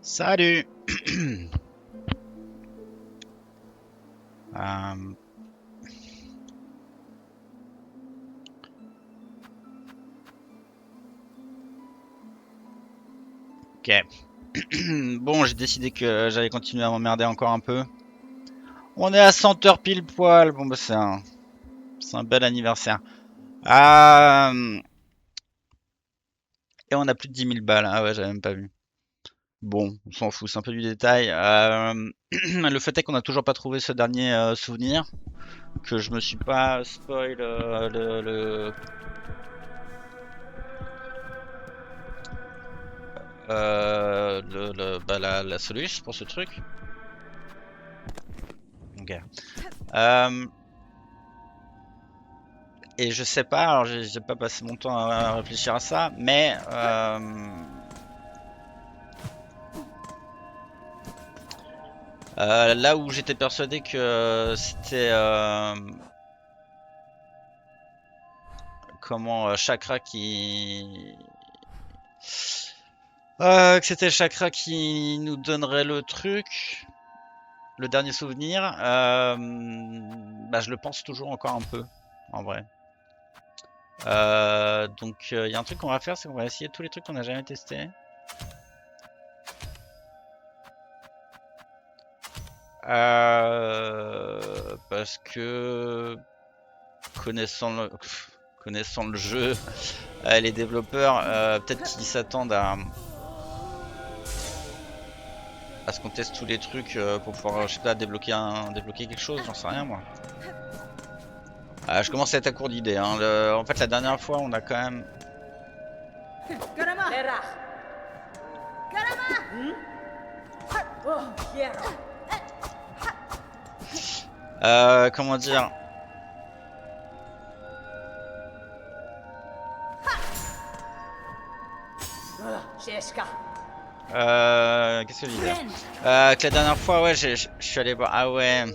Salut. Euh, ok. Bon, j'ai décidé que j'allais continuer à m'emmerder encore un peu. On est à 100 heures pile poil. Bon, bah, c'est un bel anniversaire. Euh, et on a plus de 10 000 balles. Ah ouais, j'avais même pas vu. Bon, on s'en fout, c'est un peu du détail. Le fait est qu'on a toujours pas trouvé ce dernier souvenir. Que je me suis pas spoil la solution pour ce truc. Ok. Euh, Et je sais pas, alors j'ai pas passé mon temps à réfléchir à ça, mais là où j'étais persuadé que c'était comment chakra que c'était le chakra qui nous donnerait le truc, le dernier souvenir, bah je le pense toujours encore un peu, en vrai. Donc il y a un truc qu'on va faire, c'est qu'on va essayer tous les trucs qu'on n'a jamais testés. Parce que connaissant le, connaissant le jeu, les développeurs, peut-être qu'ils s'attendent à ce qu'on teste tous les trucs pour pouvoir, je sais pas, débloquer quelque chose, j'en sais rien moi. Je commence à être à court d'idées. Hein. En fait, la dernière fois, on a quand même. Comment dire? Qu'est-ce que je disais? Que la dernière fois, ouais, je suis allé voir. Ah ouais,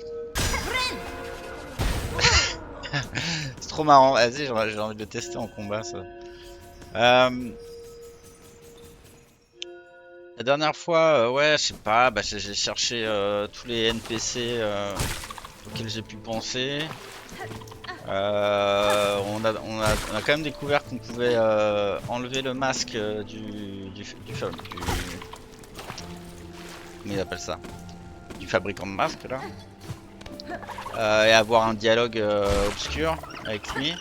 c'est trop marrant. Vas-y, j'ai envie de le tester en combat, ça. La dernière fois, ouais, je sais pas, bah, j'ai cherché tous les NPC auxquels j'ai pu penser. On a quand même découvert qu'on pouvait enlever le masque comment il appelle ça? Du fabricant de masques là. Et avoir un dialogue obscur avec lui.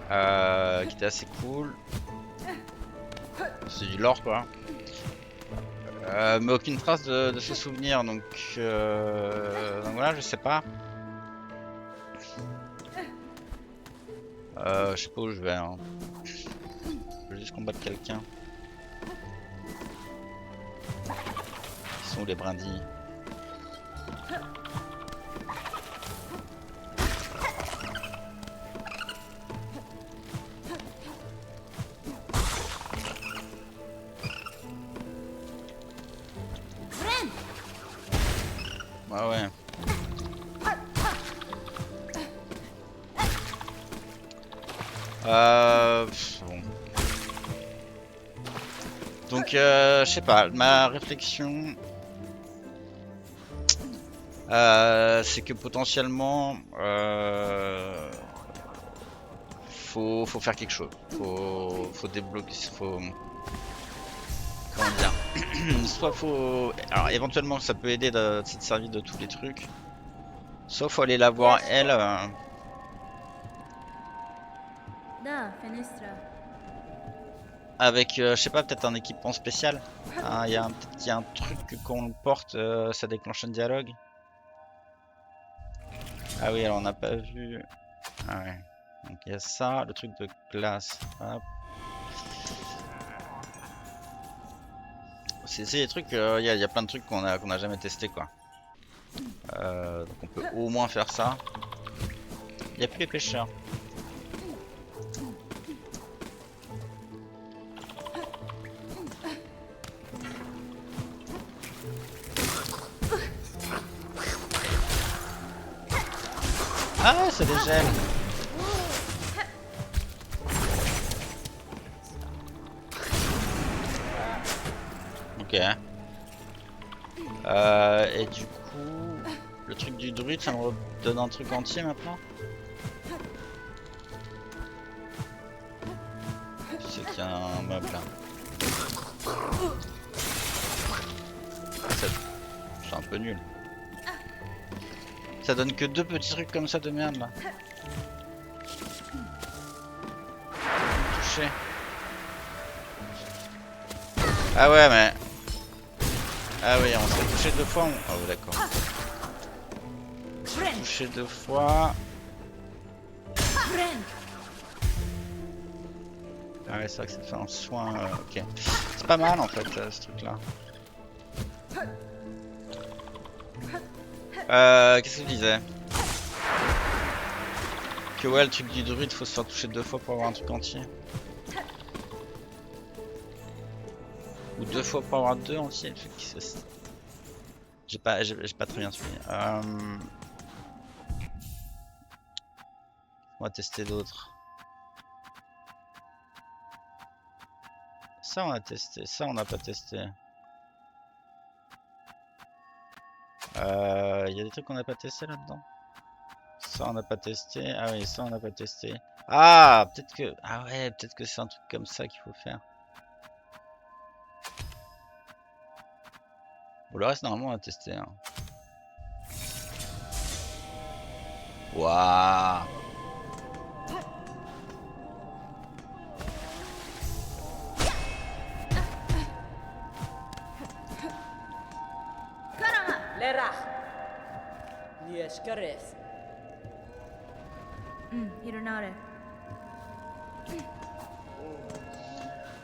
Qui était assez cool. C'est du lore quoi. Mais aucune trace de ce souvenir, donc voilà, je sais pas. Je sais pas où je vais. Hein. Je veux juste combattre quelqu'un. Ils sont où les brindilles? Ah ouais. Bon. Donc, je sais pas, ma réflexion, c'est que potentiellement, faut faire quelque chose. Faut débloquer, comment dire, soit faut, alors éventuellement ça peut aider de se servir de tous les trucs, soit faut aller la voir elle. Avec, je sais pas, peut-être un équipement spécial. Hein, peut-être qu'il y a un truc que quand on le porte, ça déclenche un dialogue. Ah oui, alors on n'a pas vu. Ah ouais. Donc il y a ça, le truc de glace. Hop. C'est des trucs, il y a plein de trucs qu'on a jamais testé quoi. Donc on peut au moins faire ça. Il n'y a plus les pêcheurs. Ah, ça les gèle. Ok. Et du coup, le truc du druide, ça me redonne un truc entier maintenant. Je sais qu'il y a un mob là. C'est un peu nul. Ça donne que deux petits trucs comme ça de merde là. Touché. Ah ouais mais... Ah oui, on s'est touché deux fois. Ah oh, d'accord. Touché deux fois. Ah ouais, c'est vrai que ça fait un soin. Ok. C'est pas mal en fait ce truc là. Qu'est-ce que je disais? Que ouais, le truc du druide, faut se faire toucher deux fois pour avoir un truc entier. Ou deux fois pour avoir deux entiers. J'ai pas très bien suivi. On va tester d'autres. Ça on a testé, ça on n'a pas testé. Il y a des trucs qu'on n'a pas testé là-dedans. Ça on n'a pas testé. Ah oui, ça on n'a pas testé. Ah, peut-être que... Ah ouais, peut-être que c'est un truc comme ça qu'il faut faire. Bon, le reste normalement on a testé. Hein. Waouh.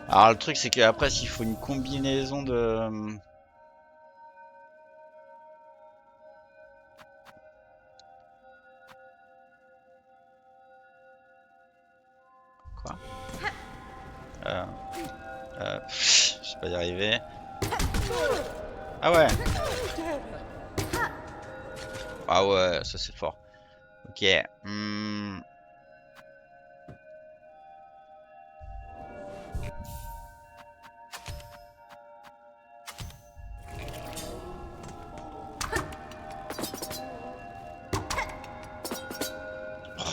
Alors le truc c'est qu'après s'il faut une combinaison de... Quoi? Je vais pas y arriver. Ah ouais. Ah ouais, ça c'est fort. Ok.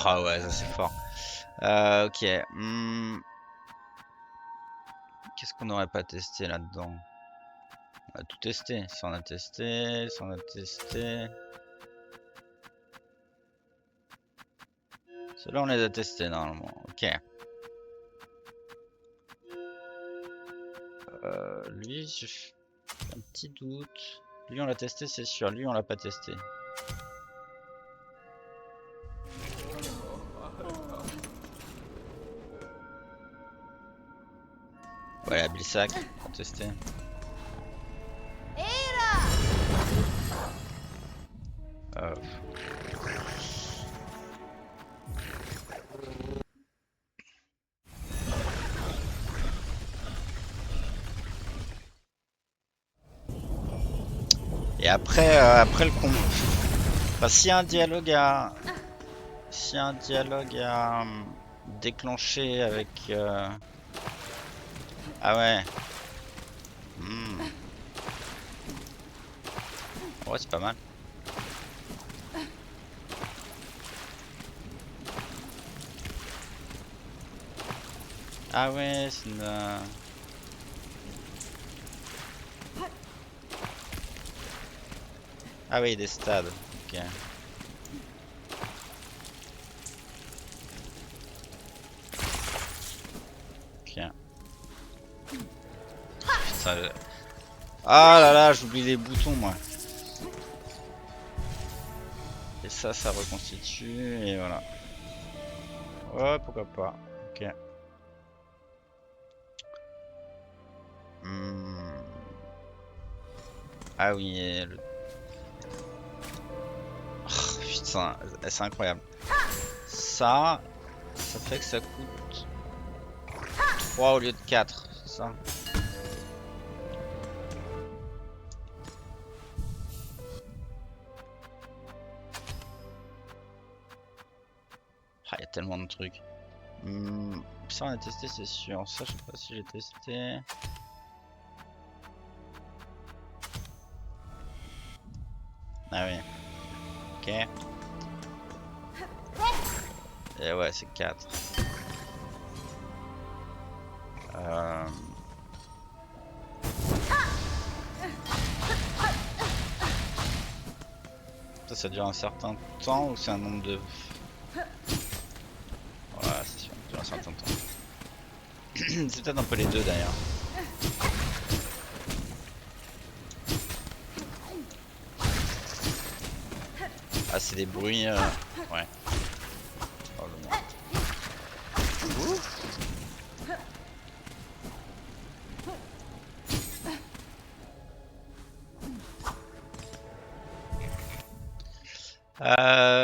Ah ouais, ça c'est fort. Ok. Qu'est-ce qu'on n'aurait pas testé là-dedans? On a tout testé. Ça on a testé. Ça on a testé. Ceux-là on les a testés normalement. Ok. Lui, j'ai un petit doute. Lui on l'a testé c'est sûr. Lui on l'a pas testé. Ouais, Bilsac, on va tester. Et après, après le combat. Enfin, s'il y a un dialogue à. S'il y a un dialogue à déclencher avec. Ah ouais. Ouais, c'est pas mal. Ah ouais, c'est une. Ah oui, des stades. Ok. Ok. Putain, ah là là, j'oublie les boutons moi. Et ça reconstitue et voilà. Ouais, pourquoi pas. Ok. Ah oui, oh, putain, c'est incroyable. Ça fait que ça coûte 3 au lieu de 4, c'est ça? Ah, il y a tellement de trucs. Ça on a testé c'est sûr. Ça je sais pas si j'ai testé. Ah oui. Ok. Et ouais, c'est 4. Ça dure un certain temps ou c'est un nombre de... Ouais, c'est sûr, ça dure un certain temps. C'est peut-être un peu les deux d'ailleurs. Ah, c'est des bruits... Ouais. Oh, le monde. Ouf.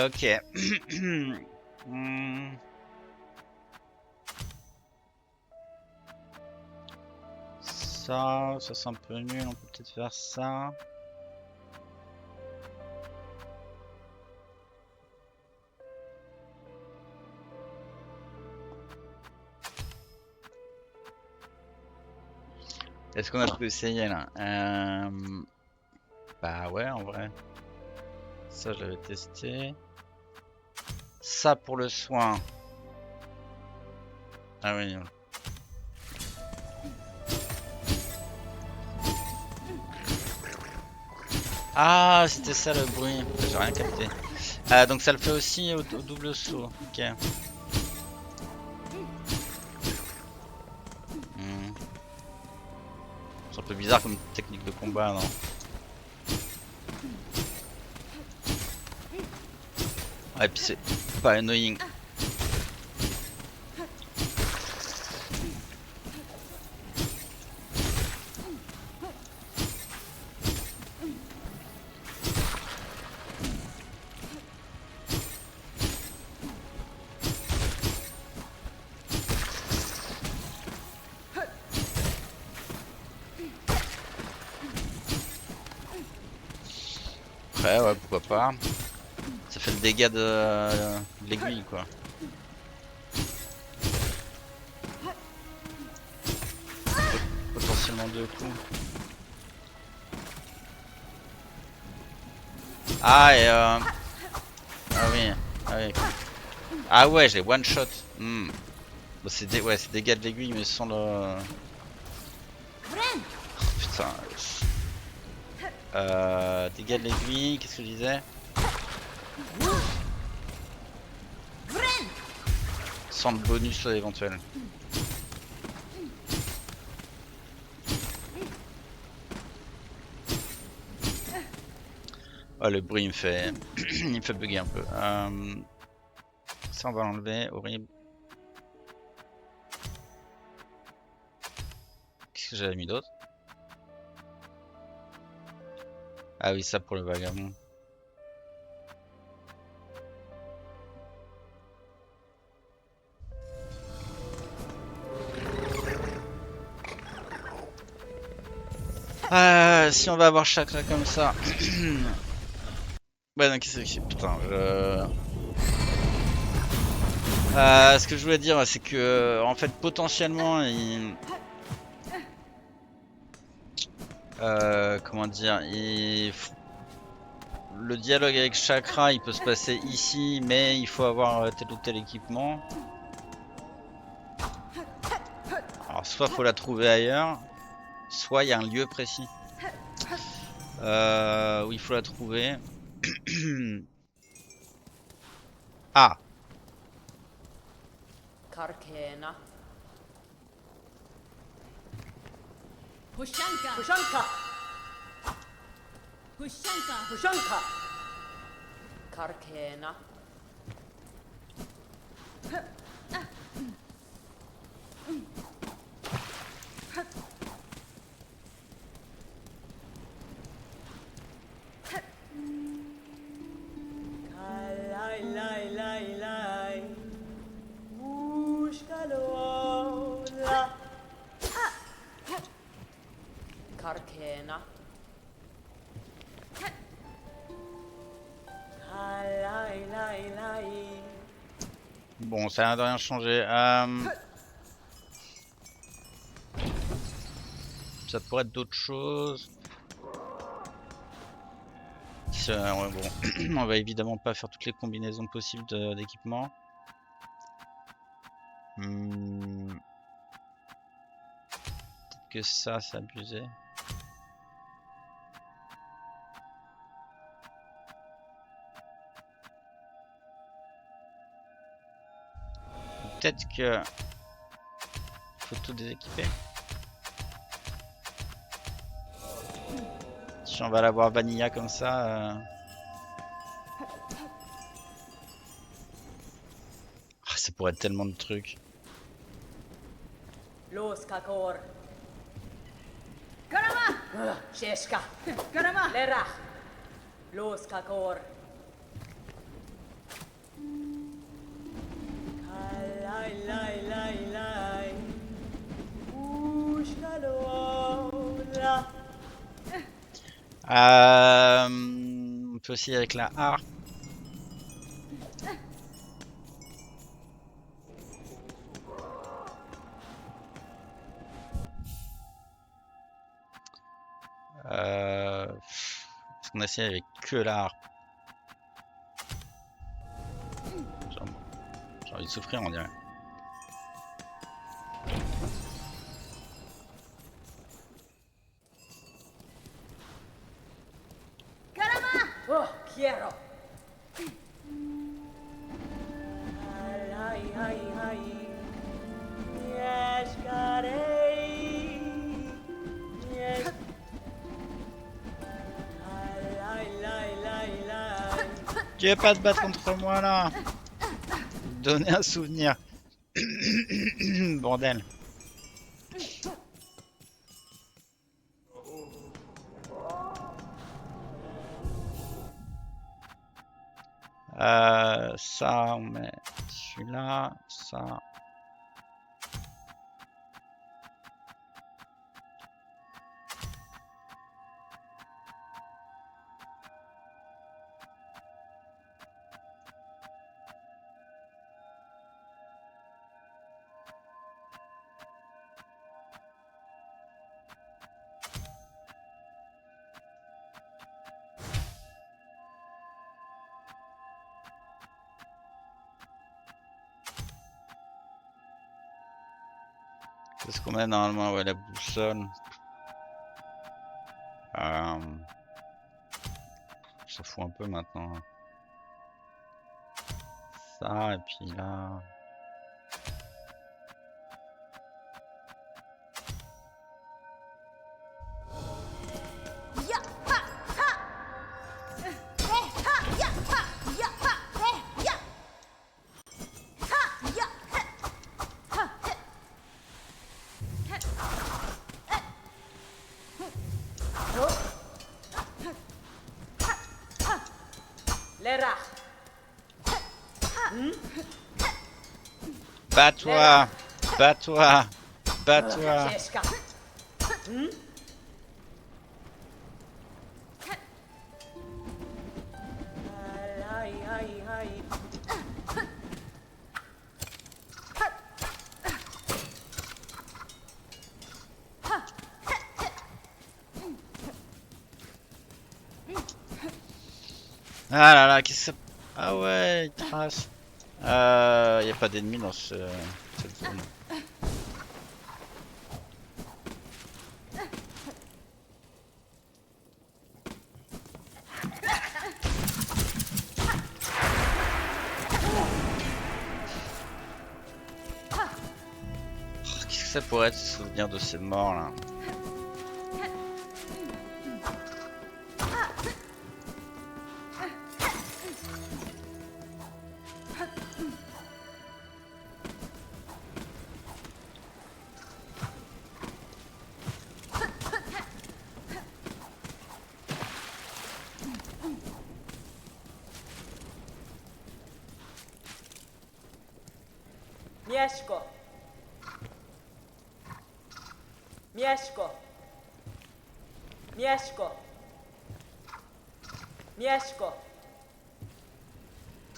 Ok. Hmm. Ça c'est un peu nul, on peut peut-être faire ça. Est-ce qu'on a pu essayer là? Bah ouais, en vrai. Ça, je l'avais testé. Ça pour le soin. Ah oui. Ah, c'était ça le bruit. J'ai rien capté. Donc ça le fait aussi au double saut. Ok. Hmm. C'est un peu bizarre comme technique de combat, non? Ah, et puis c'est pas annoying. Après, ouais, pourquoi pas. Ça fait le dégât de l'aiguille, quoi. Potentiellement deux coups. Ah, et ah oui. Ah oui. Ah ouais, je l'ai one shot. Hmm. Bon, c'est ouais, c'est dégâts de l'aiguille, mais sans le... Oh, putain. Dégâts de l'aiguille, qu'est-ce que je disais? Sans le bonus éventuel. Oh, le bruit il me fait... il me fait bugger un peu. Ça on va l'enlever, horrible. Qu'est-ce que j'avais mis d'autre? Ah oui, ça pour le vagabond. Si on va avoir chakra comme ça. Ouais, non, qu'est-ce que... Putain, ce que je voulais dire, c'est que, en fait, potentiellement, comment dire, le dialogue avec Chakra, il peut se passer ici, mais il faut avoir tel ou tel équipement. Alors, soit faut la trouver ailleurs, soit il y a un lieu précis où il faut la trouver. Ah, Karkena. Pushanka, Pushanka. Pushanka, Pushanka. Karkena. Lai lai lai lai. Ushkalola. Karkena. Lai lai lai. bon, ça a l'air de rien changer. Ça pourrait être d'autres choses. Ouais, bon, on va évidemment pas faire toutes les combinaisons possibles d'équipements. Peut-être que ça, c'est abusé. Peut-être que faut tout déséquiper. Si on va l'avoir vanilla comme ça. Ah, ça pourrait être tellement de trucs. Los kakor. Karama! Sheshka. Karama! Lera. Los kakor. Lai lai lai lai. Ushkalola. On peut aussi avec la harpe. Parce qu'on essaie avec que la harpe. J'ai envie de souffrir, on dirait. Karama! Oh, quiero. Ai ai ai. Yeshkarei. Yesh. Lai lai lai lai. Tu veux pas te battre contre moi là? Donner un souvenir. Bordel. Ça, on met celui-là, ça. Qu'est-ce qu'on met normalement? Ouais, la boussole. Ça fout un peu maintenant. Ça, et puis là. Ya! Ha! Ha! Ha! Ya! Ha! Ya! Ha! Ya! Ha! Ya! Ha! Lera. Bats-toi! Bats-toi! Bats-toi! Sheshka. Ai ai ai. Ah là là, qu'est-ce que ça... Ah ouais, il trace. Y a pas d'ennemis dans cette zone. Qu'est-ce que ça pourrait être, ce souvenir de ces morts là? Mieszko. Mieszko. Mieszko. Mieszko.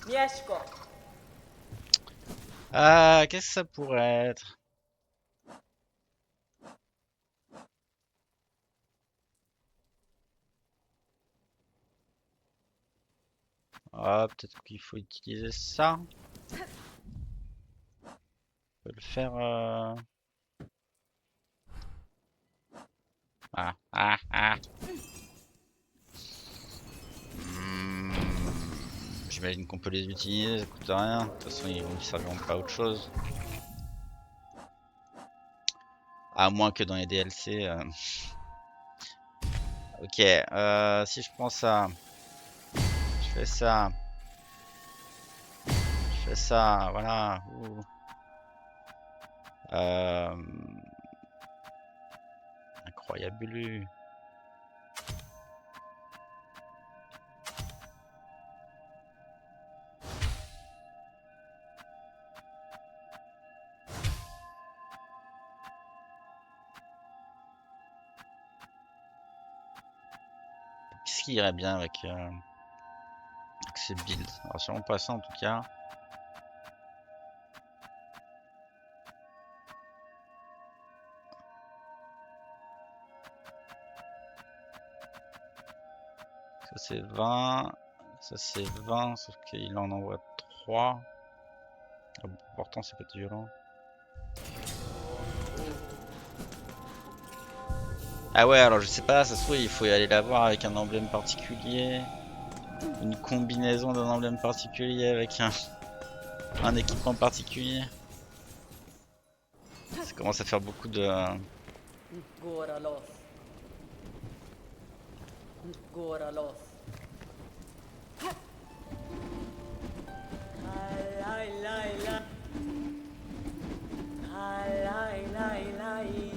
Mieszko. Ah, qu'est-ce que ça pourrait être? Ah, peut-être qu'il faut utiliser ça. On peut le faire. Ah, ah, ah. Hmm, J'imagine qu'on peut les utiliser, ça coûte rien. De toute façon, ils ne serviront pas à autre chose. À moins que dans les DLC. Ok, si je prends ça, je fais ça, je fais ça, voilà. Ouh. Euh, Incroyable. Qu'est-ce qui irait bien avec ces builds? Alors sûrement pas ça en tout cas. Ça c'est 20, ça c'est 20, sauf qu'il en envoie 3. Ah bon, pourtant c'est pas violent. Ah ouais, alors je sais pas, ça se trouve il faut y aller la voir avec un emblème particulier. Une combinaison d'un emblème particulier avec un équipement particulier. Ça commence à faire beaucoup de... Goralos. Goralos. Lai lai lai. Lai lai lai.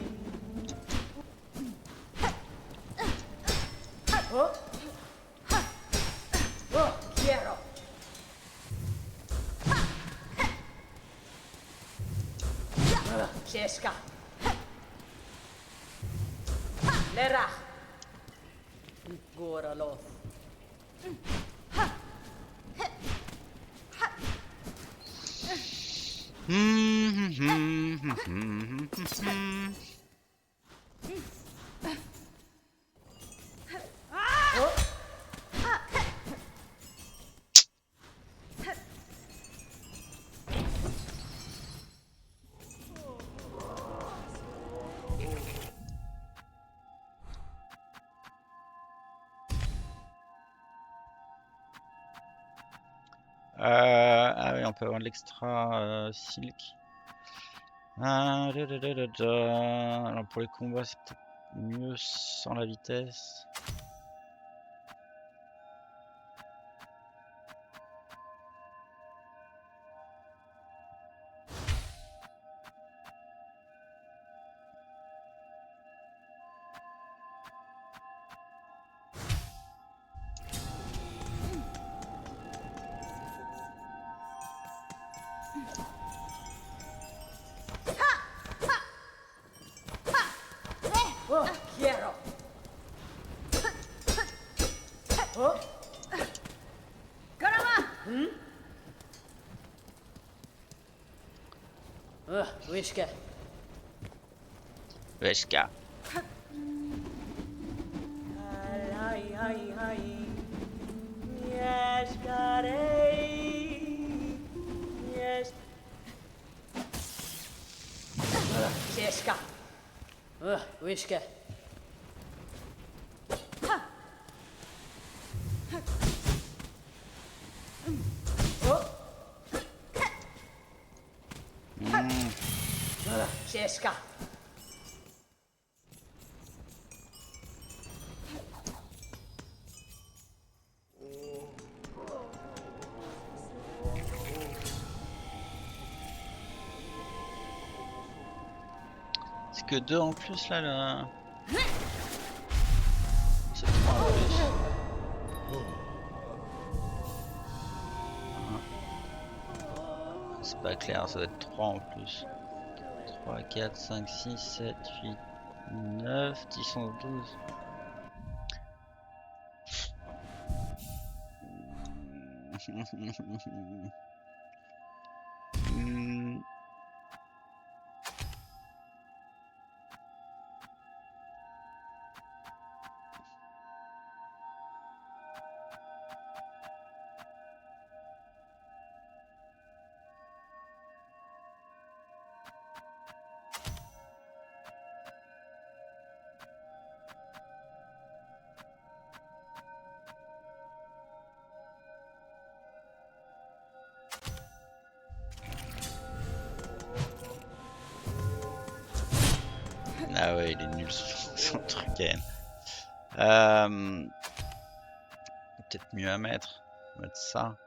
Oh. Oh, quiero. Cheska. Lera. Goralos. Ah oui, on peut avoir de l'extra silk. Alors pour les combats, c'est peut-être mieux sans la vitesse. Oh, quiero. Oh. Karama! Wishka. Veshka. Ai ai ai. Yeshkarei. Yes. Cheska. Wishka. Oh. Cheska. C'est que 2 en plus là, là. C'est 3 en plus. C'est pas clair, ça doit être 3 en plus. 3, 4, 5, 6, 7, 8, 9, 10, 11, 12. Hmm. Ah ouais, il est nul son truc à haine. Peut-être mieux à mettre. On va mettre ça.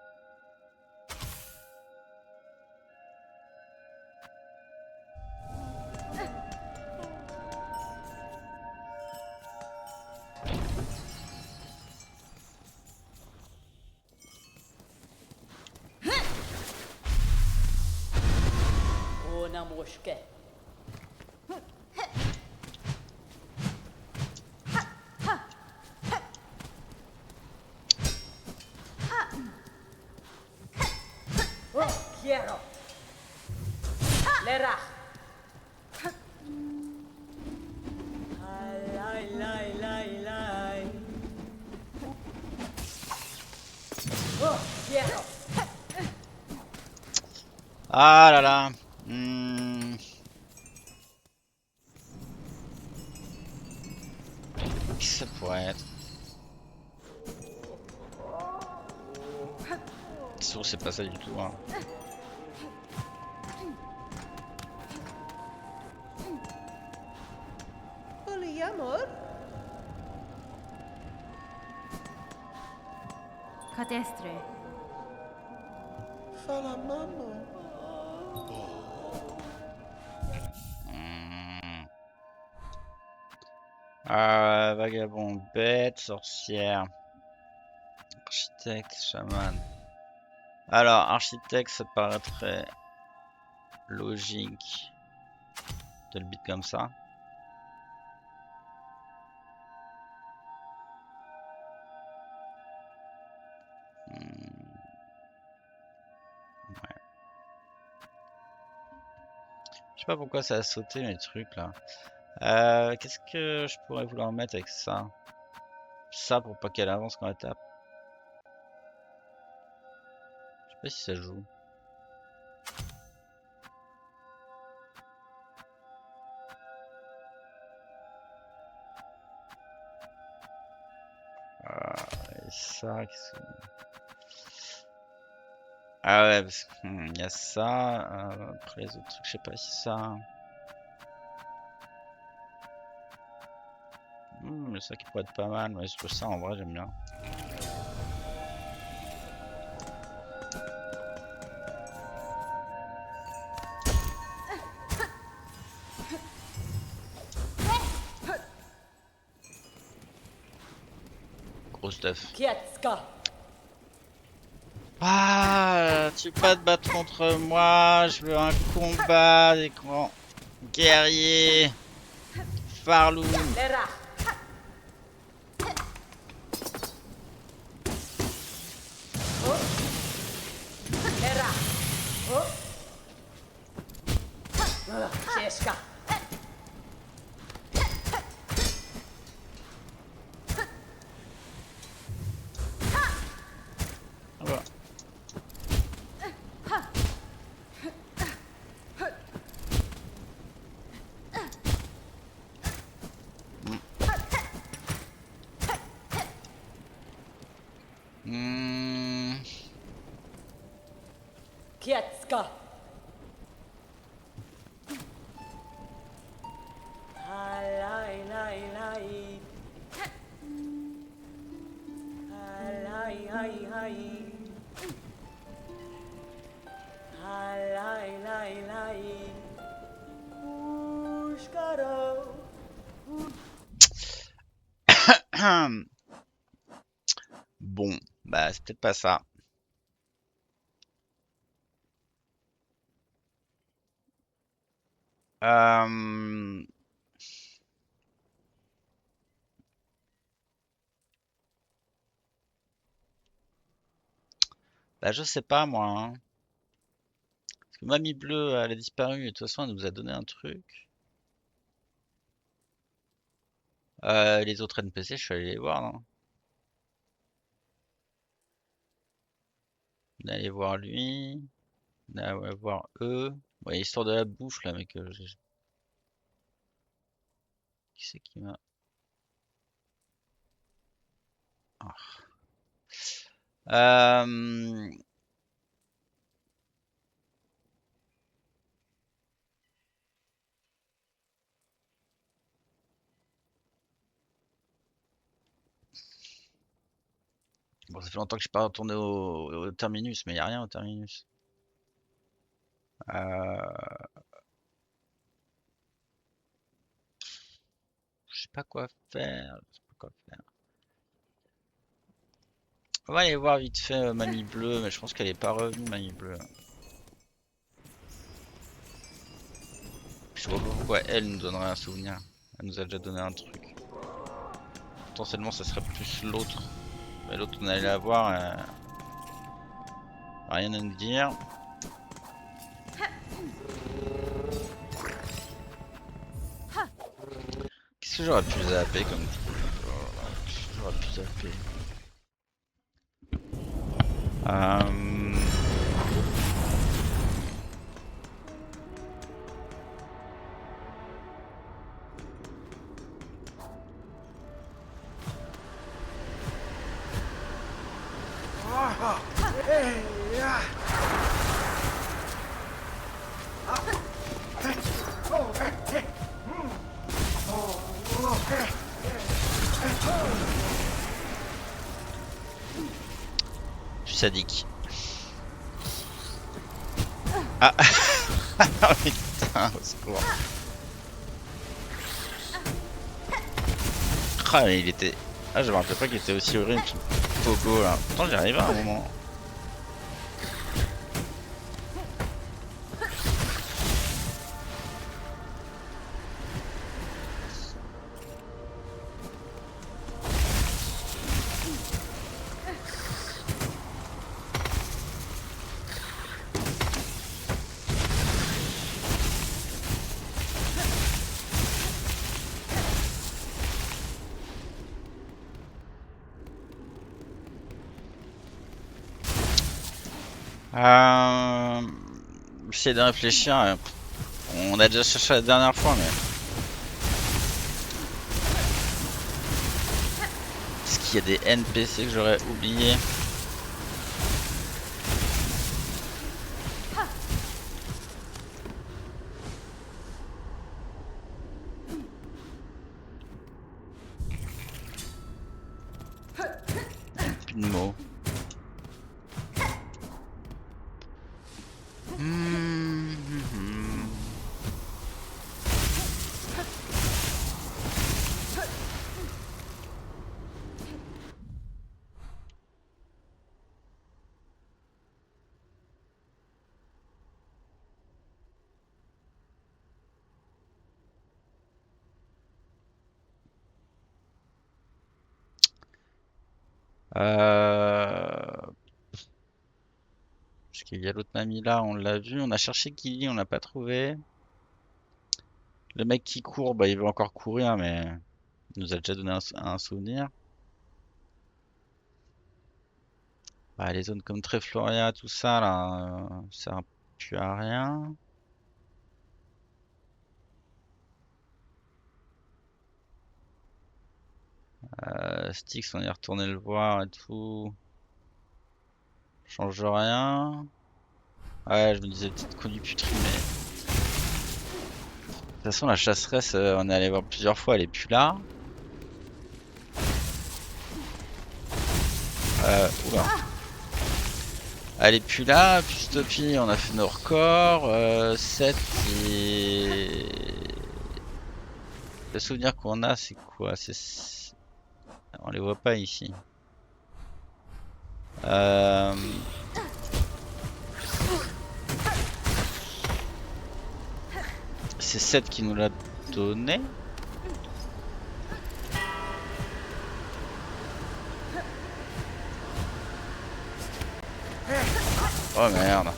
Ona mushke. Oh, quiero. Lera. Lai, lai, lai, lai. Oh, quiero. Ah là là. Qui ça pourrait être? Sûr, c'est pas ça du tout. Hein. Oli amor. Catastre. Fala mamma. Hmm. Vagabond, bête, sorcière, architecte, chaman. Alors, architecte, ça paraîtrait logique de le beat comme ça. Ouais. Je sais pas pourquoi ça a sauté mes trucs là. Qu'est-ce que je pourrais vouloir mettre avec ça? Ça pour pas qu'elle avance quand elle tape. Je sais pas si ça joue. Et ça, ah ouais, il y a ça. Après les autres trucs, je sais pas si ça. Mais ça qui pourrait être pas mal. Mais ça en vrai, j'aime bien. Gros stuff. Kietska. Ah, tu veux pas te battre contre moi. Je veux un combat des grands guerriers. Farloum. Lera. Oh. Lera. Oh. Ciężka. Ah bah. Hmm. Kietska. Lai, lai, lai. Lai, lai, lai. Lai, lai, lai. Pushkaro. Bon, bah c'est peut-être pas ça. Euh, Bah je sais pas moi. Hein. Parce que Mamie Bleue, elle a disparu et de toute façon elle nous a donné un truc. Les autres NPC, je suis allé les voir, non? On est allé voir lui, on est allé voir eux. Ouais, histoire de la bouffe là, mec. Qui c'est qui m'a. Ah. Euh, Bon, ça fait longtemps que je suis pas retourné au terminus, mais il y a rien au terminus. Euh, je sais pas quoi faire. Je sais pas quoi faire. On va aller voir vite fait Mamie Bleue, mais je pense qu'elle est pas revenue, Mamie Bleue. Je vois pas pourquoi elle nous donnerait un souvenir. Elle nous a déjà donné un truc. Potentiellement, ça serait plus l'autre. Mais l'autre, on allait la voir. Rien à nous dire. Qu'est-ce que j'aurais pu zapper comme truc? Qu'est-ce que j'aurais pu zapper? Euh... Je suis sadique. Ah. Ah putain, au secours. Ah mais il était... Ah je me rappelais pas qu'il était aussi horrible ce Pogo là. Pourtant j'y arrive à un moment. Euh... J'essaie de réfléchir. On a déjà cherché la dernière fois mais... Est-ce qu'il y a des NPC que j'aurais oublié? Plus de mots. Parce qu'il y a l'autre mamie là, on l'a vu. On a cherché Killy, on l'a pas trouvé. Le mec qui court, bah il veut encore courir, mais il nous a déjà donné un souvenir. Bah, les zones comme Trefloria, tout ça là, ça sert plus à rien. Styx, on est retourné le voir et tout. Change rien. Ouais, je me disais petite conduite putrie, mais. De toute façon, la chasseresse, on est allé voir plusieurs fois, elle est plus là. Oula. Elle est plus là, puis Stoppy, on a fait nos records. 7 et. Le souvenir qu'on a, c'est quoi? On les voit pas ici. C'est 7 qui nous l'a donné. Oh merde.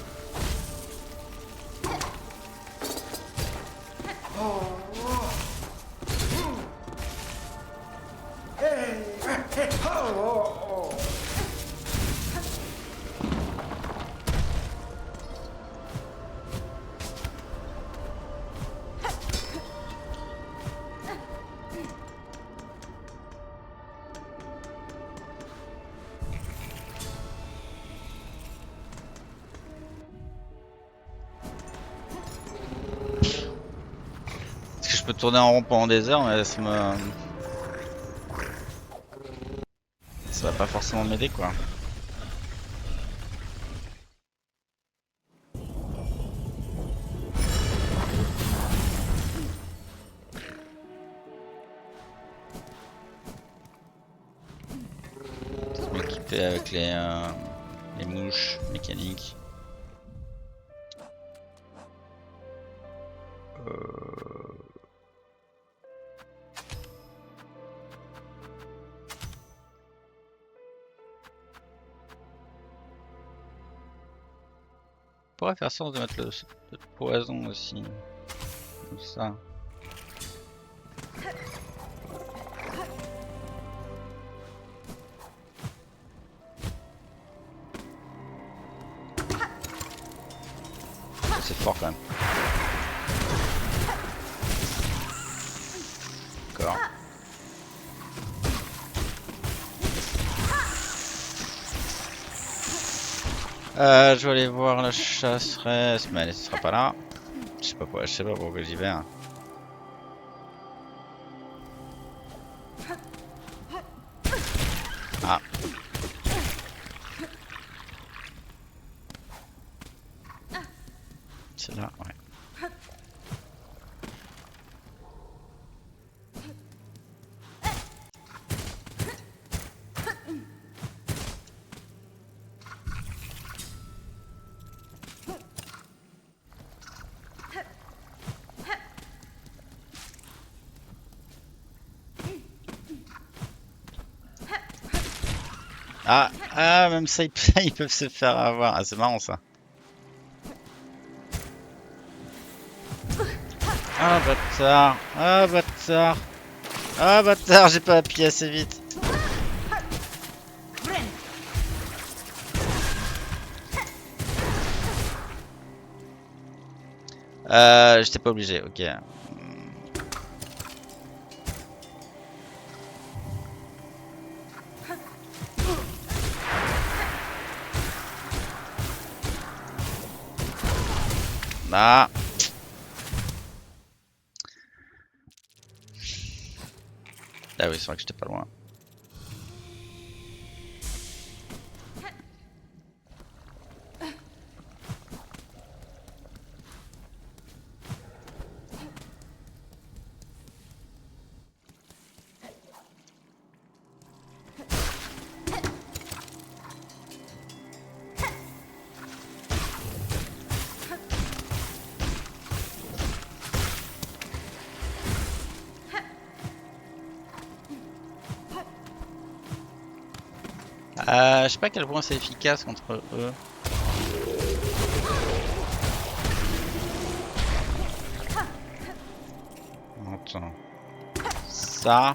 Est-ce que je peux tourner en rond pendant des heures, mais ça ça va pas forcément m'aider quoi. Je vais m'équiper avec les mouches mécaniques. On pourrait faire sens de mettre le poison aussi. Comme ça. C'est fort quand même. D'accord. Je vais aller voir la chasseresse, mais elle sera pas là. Je sais pas pourquoi j'y vais. Hein. Ah. C'est là, ouais. Même ça, ils peuvent se faire avoir. Ah, c'est marrant ça. Ah, bâtard. Ah, bâtard. Ah, bâtard, j'ai pas appuyé assez vite. J'étais pas obligé, ok. Ah. Ah oui, c'est vrai que j'étais pas loin. Je sais pas à quel point c'est efficace contre eux. Attends. Ça.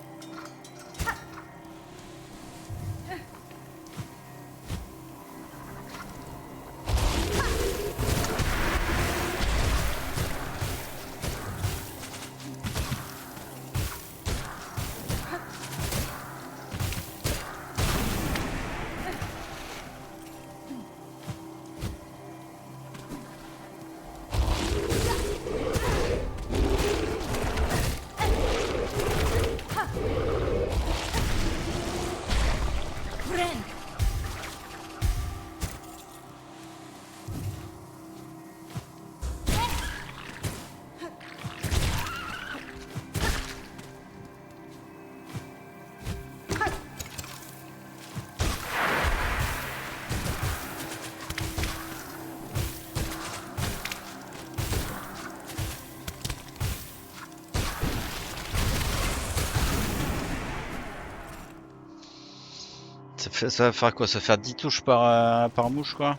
Ça va faire quoi? Ça va faire 10 touches par mouche quoi?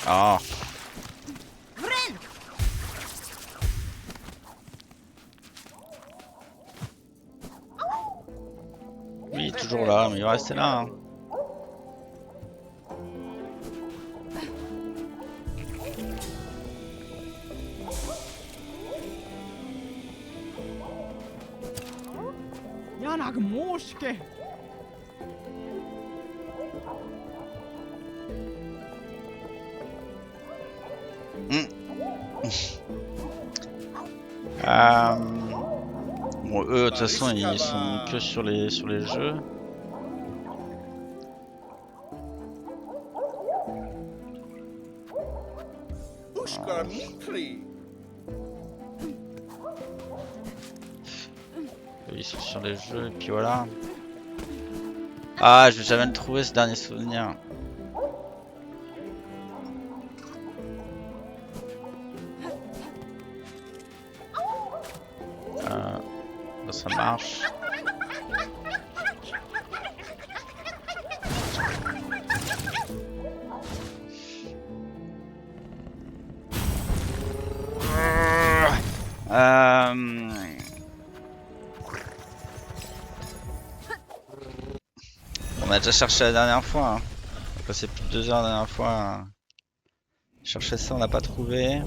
Ah. Oui, toujours là, mais il va rester là. Hein. Bon, eux, de toute façon, ils sont que sur les jeux. please. Ils sont sur les jeux et puis voilà. Ah, je vais jamais le trouver ce dernier souvenir. Bah, ça marche. On a déjà cherché la dernière fois. Hein. On a passé plus de 2 heures la dernière fois. Chercher ça, on n'a pas trouvé.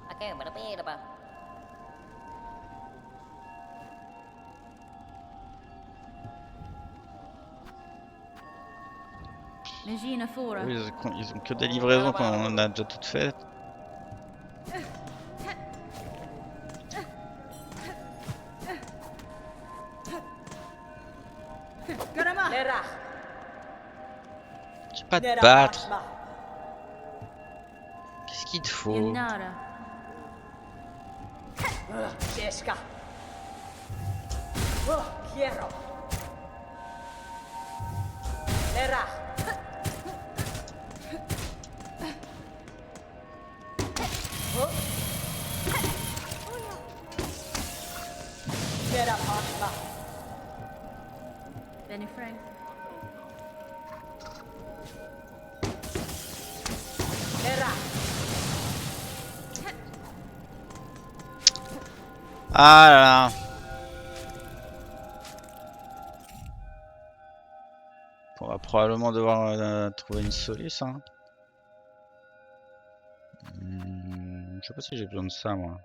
Ok, mà nó bé đâu ba. Legina fora. Oui, ils ont que des livraisons quand on a déjà toutes faites. Garama. Nera. J'ai pas de Nera battre. Pashma. Qu'est-ce qu'il te faut? Yenara. Cheska. Quiero. Nera. Nera Pashma. Benny Frank. Nera. Ah là là. On va probablement devoir trouver une solution. Hein. Je sais pas si j'ai besoin de ça moi.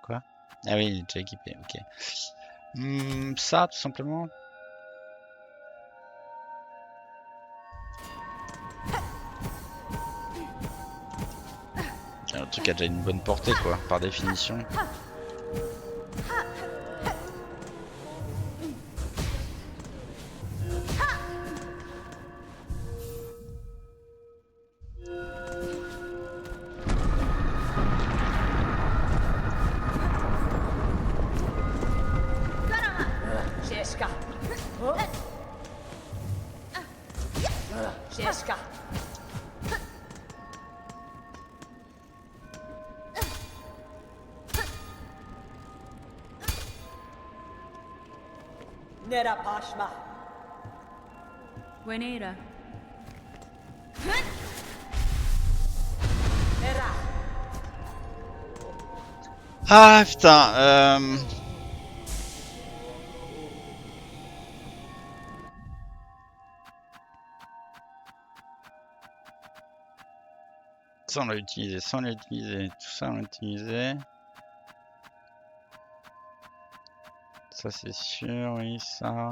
Quoi? Ah oui, il est déjà équipé, ok. Ça tout simplement. Un truc qui a déjà une bonne portée quoi, par définition. Cheska. Cheska. Nera Pashma. Wenera. Nera. Ah putain, ça on l'a utilisé, ça on l'a utilisé, tout ça on l'a utilisé. Ça c'est sûr, oui, ça.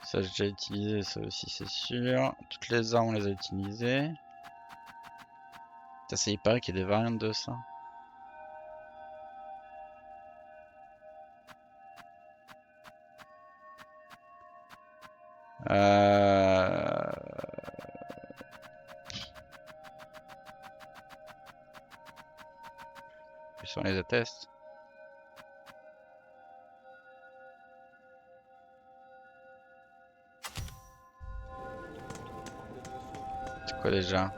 Ça j'ai déjà utilisé, ça aussi c'est sûr. Toutes les armes on les a utilisées. Ça c'est il paraît qu'il y a des variantes de ça. Plus on les atteste. C'est quoi déjà?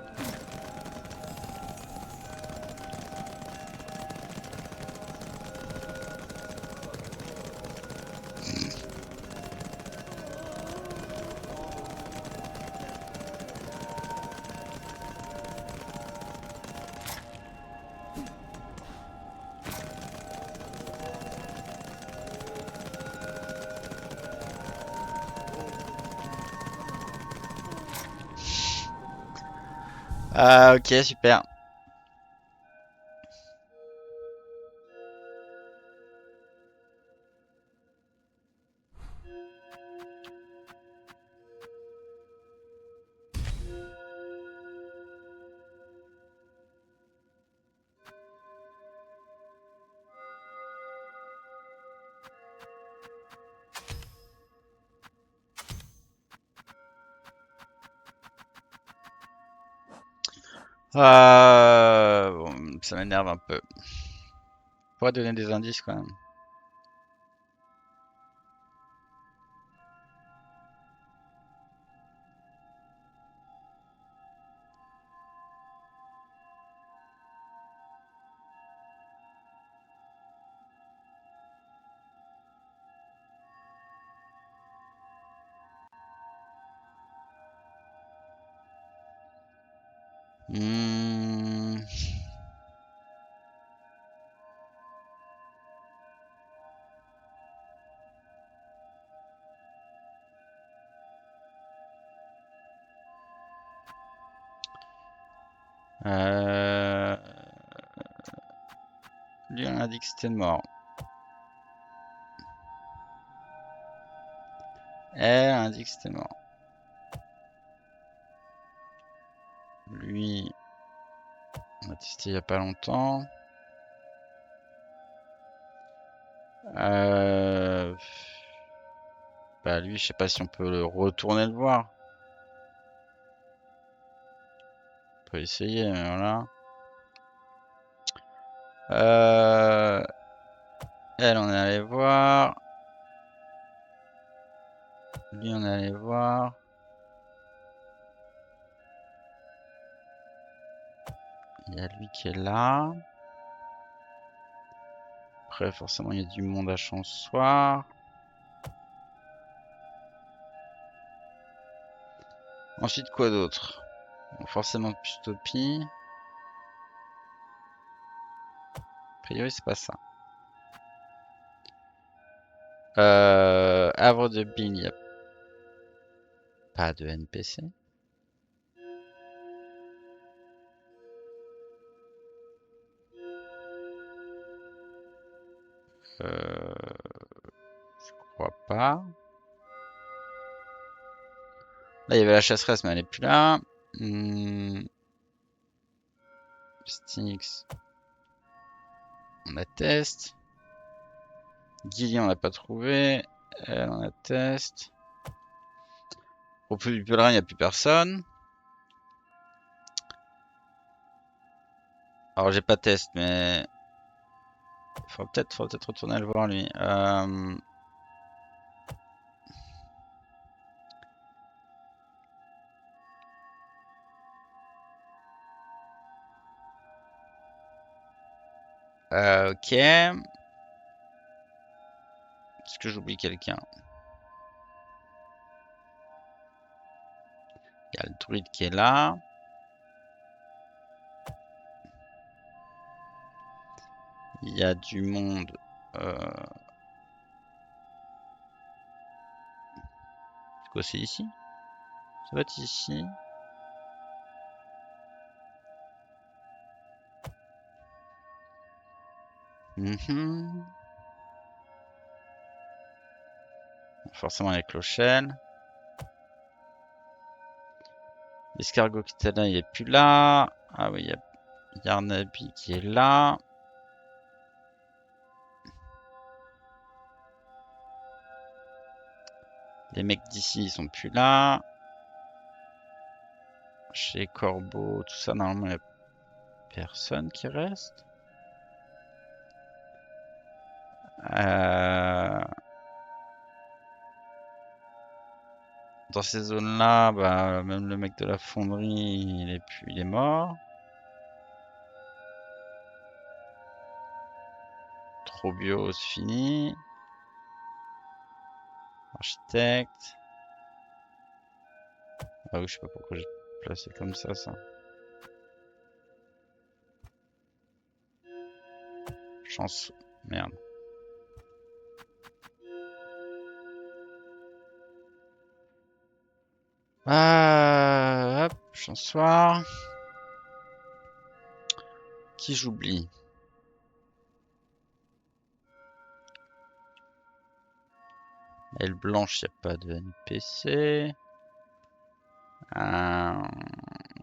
Ah ok super. Bon, ça m'énerve un peu. Pourrait donner des indices quand même. Hmm. Euh... Lui, on a dit que c'était mort. Elle a dit que c'était mort. Lui, on a testé il y a pas longtemps. Euh... Bah lui, je sais pas si on peut le retourner le voir. On peut essayer, mais voilà. Euh... Elle, on est allé voir. Lui, on est allé voir. Il y a lui qui est là. Après, forcément, il y a du monde à Chansoir. Ensuite, quoi d'autre? Bon, forcément, Pustopie. A priori, c'est pas ça. Havre de Bine, il n'y a pas de NPC. Je crois pas. Là, il y avait la chasseresse, mais elle est plus là. Styx. On atteste. Gilly, on l'a pas trouvé. Elle, on atteste. Au plus du pèlerin, il n'y a plus personne. Alors, j'ai pas test, mais faut peut-être retourner le voir lui. Ok. Est-ce que j'oublie quelqu'un? Il y a le druide qui est là. Il y a du monde. C'est quoi, c'est ici? Ça va être ici. Mhm. Forcément les clochelles. L'escargot qui était là, il est plus là. Ah oui, il y a Yarnabi qui est là. Les mecs d'ici, ils sont plus là. Chez Corbeau, tout ça, normalement, il n'y a personne qui reste. Dans ces zones-là, bah, même le mec de la fonderie, il est mort. Trobios, fini. Architecte. Ah oui, je sais pas pourquoi j'ai placé comme ça. Chance. Merde. Hop, Chansoir. Qui j'oublie? Elle blanche, il n'y a pas de NPC.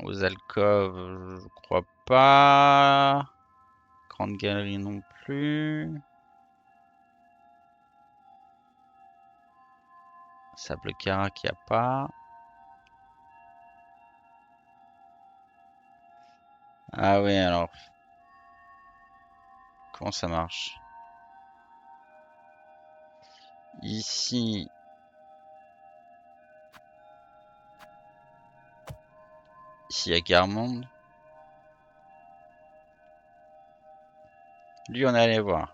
Aux alcôves, je crois pas. Grande galerie non plus. Sable Carac, il n'y a pas. Ah oui, alors, comment ça marche? Ici, il y a Garmond. Lui, on est allé voir.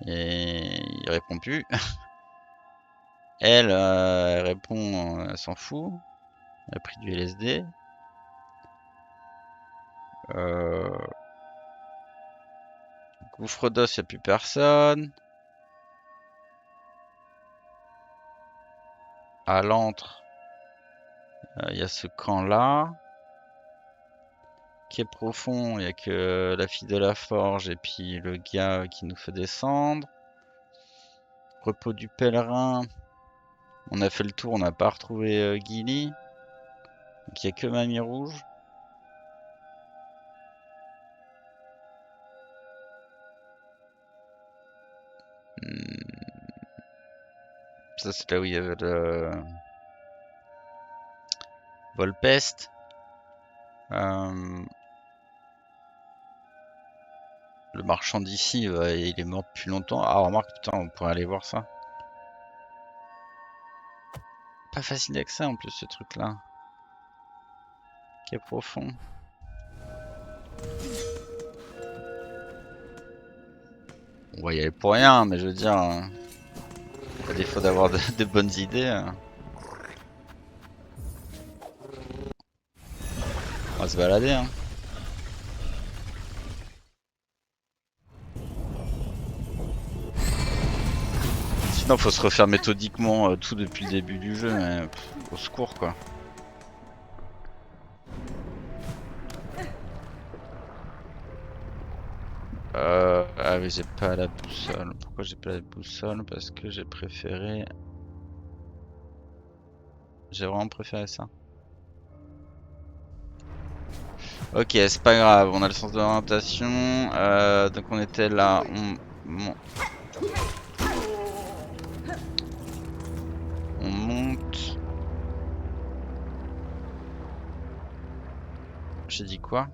Et il répond plus. Elle, elle répond, elle s'en fout. Elle a pris du LSD. Euh, Gouffre d'os, il n'y a plus personne. À l'antre, il y a ce camp-là. Quai profond, il n'y a que la fille de la forge et puis le gars qui nous fait descendre. Repos du pèlerin. On a fait le tour, on n'a pas retrouvé Gilly. Donc il n'y a que Mamie Rouge. Hmm, ça c'est là où il y avait le Volpeste. Le marchand d'ici, il est mort depuis longtemps. Ah remarque, putain, on pourrait aller voir ça. Pas facile d'accès en plus ce truc là. Quai profond. On va y aller pour rien, mais je veux dire, à défaut d'avoir de bonnes idées, on va se balader. Hein. Sinon, faut se refaire méthodiquement tout depuis le début du jeu, mais au secours quoi. Ah oui, j'ai pas la boussole. Pourquoi j'ai pas la boussole? Parce que j'ai préféré. J'ai vraiment préféré ça. Ok, c'est pas grave, on a le sens de l'orientation. Donc on était là, on monte. J'ai dit quoi?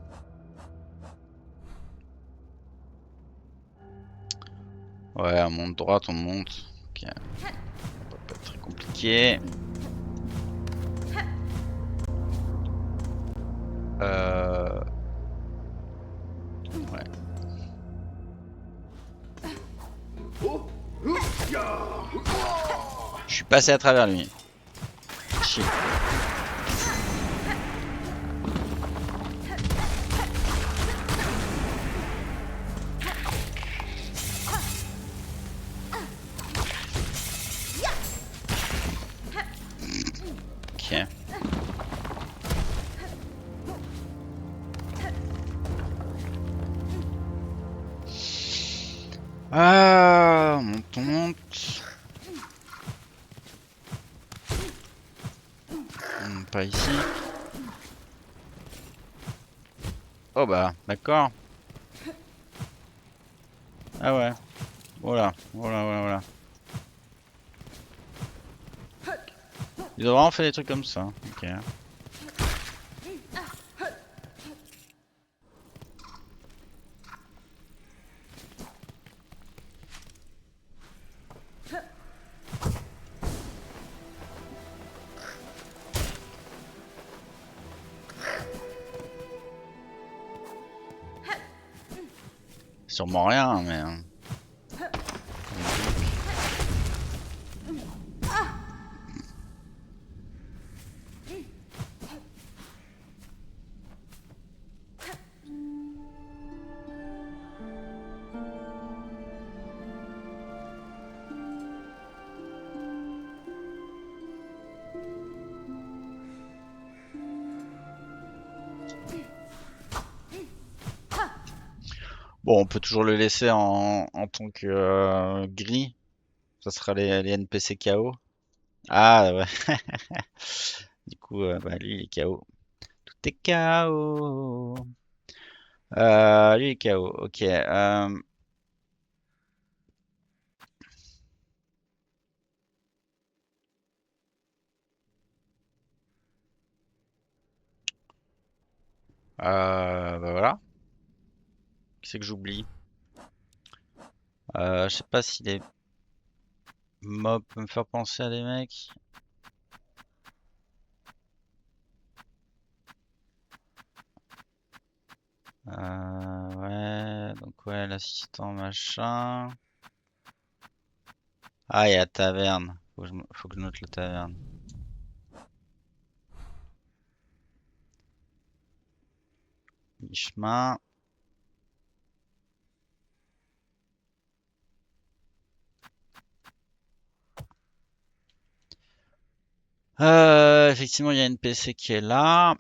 Ouais, on monte droite, on monte. Ok, pas très compliqué. Ouais. Je suis passé à travers lui. Chier. Ok. Ah, on monte, on monte. Pas ici. Oh bah, d'accord. Ah ouais. Voilà, voilà, voilà, voilà. Ils ont vraiment fait des trucs comme ça. Ok. Sûrement rien, mais. Bon, on peut toujours le laisser en tant que gris. Ça sera les NPC KO. Ah ouais. Du coup, bah, lui il est KO. Tout est KO. Lui il est KO. Ok. Bah voilà. Qui c'est que j'oublie? Je sais pas si les mobs peuvent me faire penser à des mecs. Ouais, donc ouais, l'assistant machin. Ah, il y a la taverne. Faut que je note la taverne. Mi-chemin. Effectivement, il y a une PC qui est là.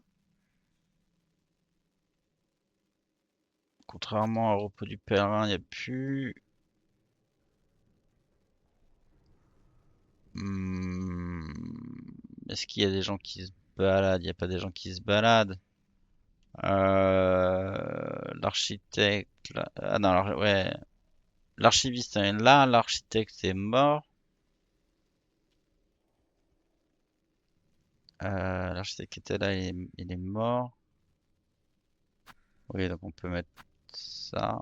Contrairement au repos du pèlerin, il n'y a plus. Hmm, Est-ce qu'il y a des gens qui se baladent? Il n'y a pas des gens qui se baladent. L'architecte. Ah non, ouais. L'archiviste est là, l'architecte est mort. L'architecte qui était là, il est mort. Oui, donc on peut mettre ça.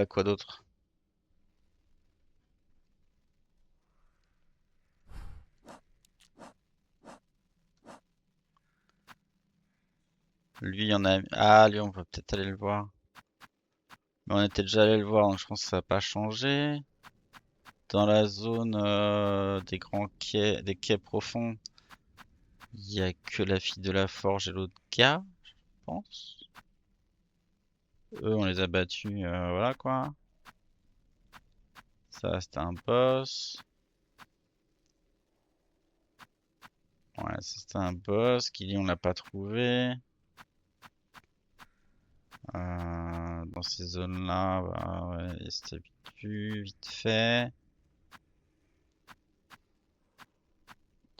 Quoi d'autre? Lui, il y en a. Ah, lui, on va peut-être aller le voir. Mais on était déjà allé le voir, donc je pense que ça va pas changer. Dans la zone des grands quais, des quais profonds, il y a que la fille de la forge et l'autre gars, je pense. Eux, on les a battus, voilà quoi. Ça, c'était un boss. Ouais, ça, c'était un boss. Killy, on l'a pas trouvé. Dans ces zones-là, bah, ouais, c'était vite vu, vite fait.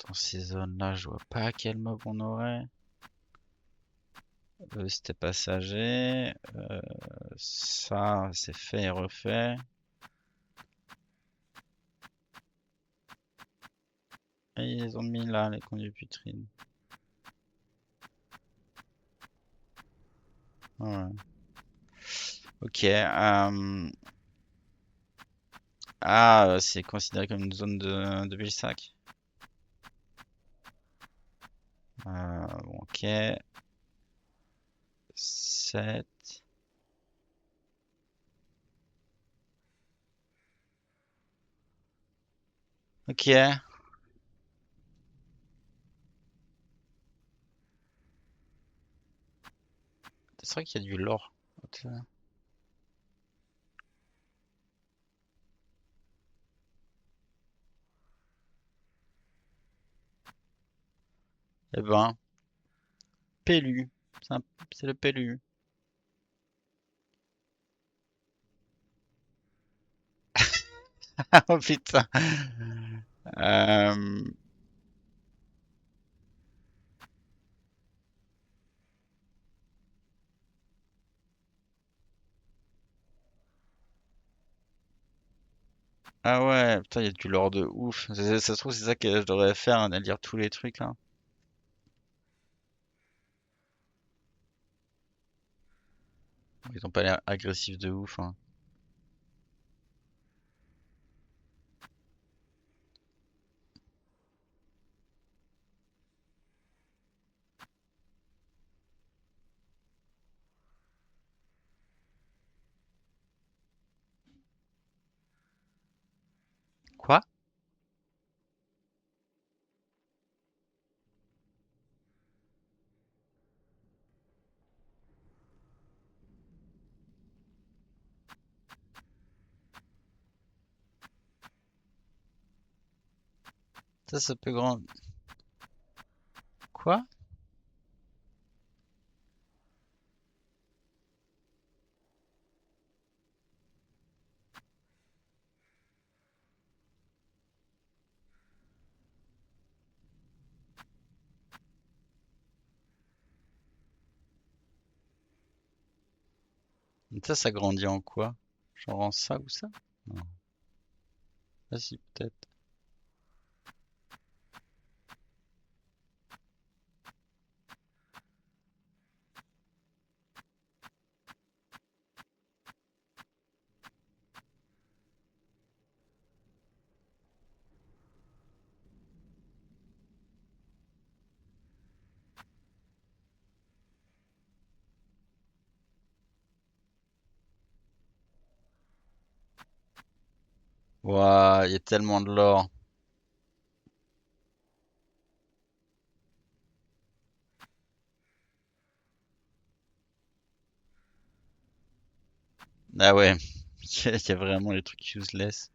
Dans ces zones-là, je vois pas quel mob on aurait. C'était passager. Ça, c'est fait et refait. Et ils ont mis là les conduits putrines. Ouais. Ok. Ah, c'est considéré comme une zone de Vilsac. Bon, ok. 7. Ok. C'est vrai qu'il y a du lore. Eh ben, Pélu. C'est le Pélu. Oh putain. Euh, Ah ouais, putain, il y a du lore de ouf. Ça se trouve, c'est ça que je devrais faire, hein, lire tous les trucs là. Ils ont pas l'air agressifs de ouf, hein. Quoi? Ça peut grand. Quoi? Ça grandit en quoi? Genre en ça ou ça? Non. Ah si, peut-être. Waouh, il y a tellement de l'or. Ah ouais, il y a vraiment les trucs useless.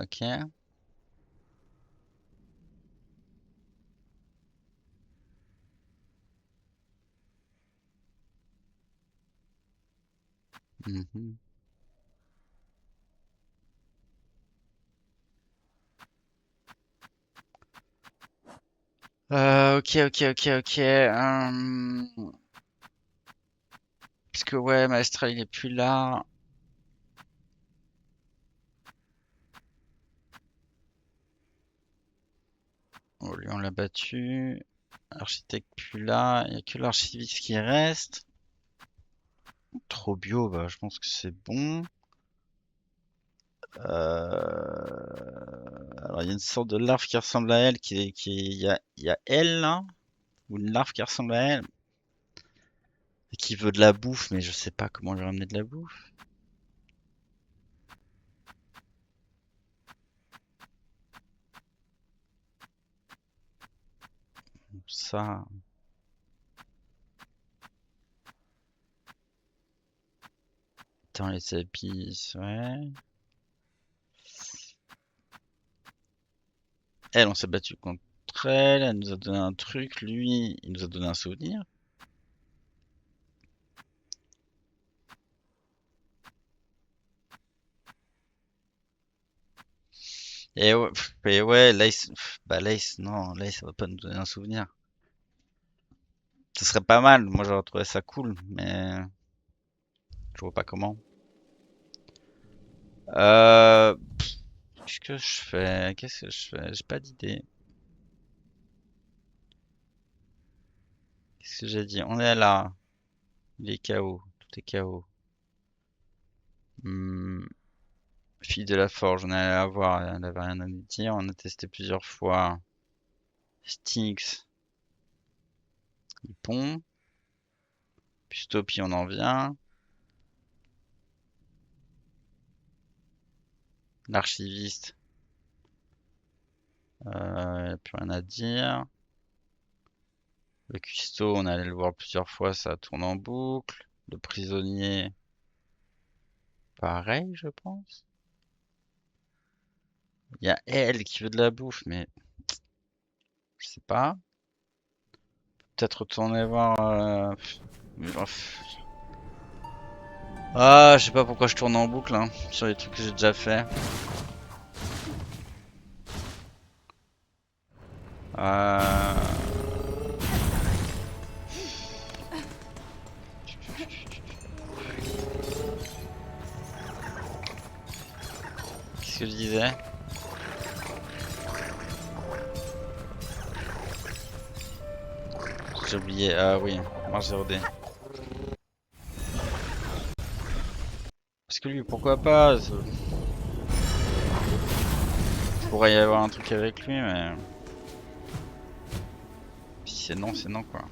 Ok. Mhm. Ok. Parce que ouais, Maestra il est plus là. Oh, lui on l'a battu. Architecte plus là. Il y a que l'archiviste qui reste. Trop bio, bah je pense que c'est bon. Alors il y a une sorte de larve qui ressemble à elle, il y a elle là, ou une larve qui ressemble à elle, et qui veut de la bouffe, mais je sais pas comment lui ramener de la bouffe. Ça, attends les habits, ouais. Elle, on s'est battu contre elle, elle nous a donné un truc, lui, il nous a donné un souvenir. Et ouais, Lace, bah Lace, non, Lace, ça va pas nous donner un souvenir. Ce serait pas mal, moi j'aurais trouvé ça cool, mais je vois pas comment. Euh, Qu'est-ce que je fais? Qu'est-ce que je fais? J'ai pas d'idée. Qu'est-ce que j'ai dit? On est là. Il est KO. Tout est KO. Hmm. Fille de la forge, on est allé la voir. Elle avait rien à nous dire. On a testé plusieurs fois. Styx, il pond. Pustopi, on en vient. L'archiviste, y a plus rien à dire. Le cuistot, on est allé le voir plusieurs fois. Ça tourne en boucle. Le prisonnier, pareil, je pense. Il y a elle qui veut de la bouffe, mais je sais pas. Peut-être retourner voir. Ah, je sais pas pourquoi je tourne en boucle hein, sur les trucs que j'ai déjà fait. Euh... Qu'est-ce que je disais? J'ai oublié. Ah oui, marche 0D. Parce que lui, pourquoi pas? Pourrait y avoir un truc avec lui, mais si c'est non quoi.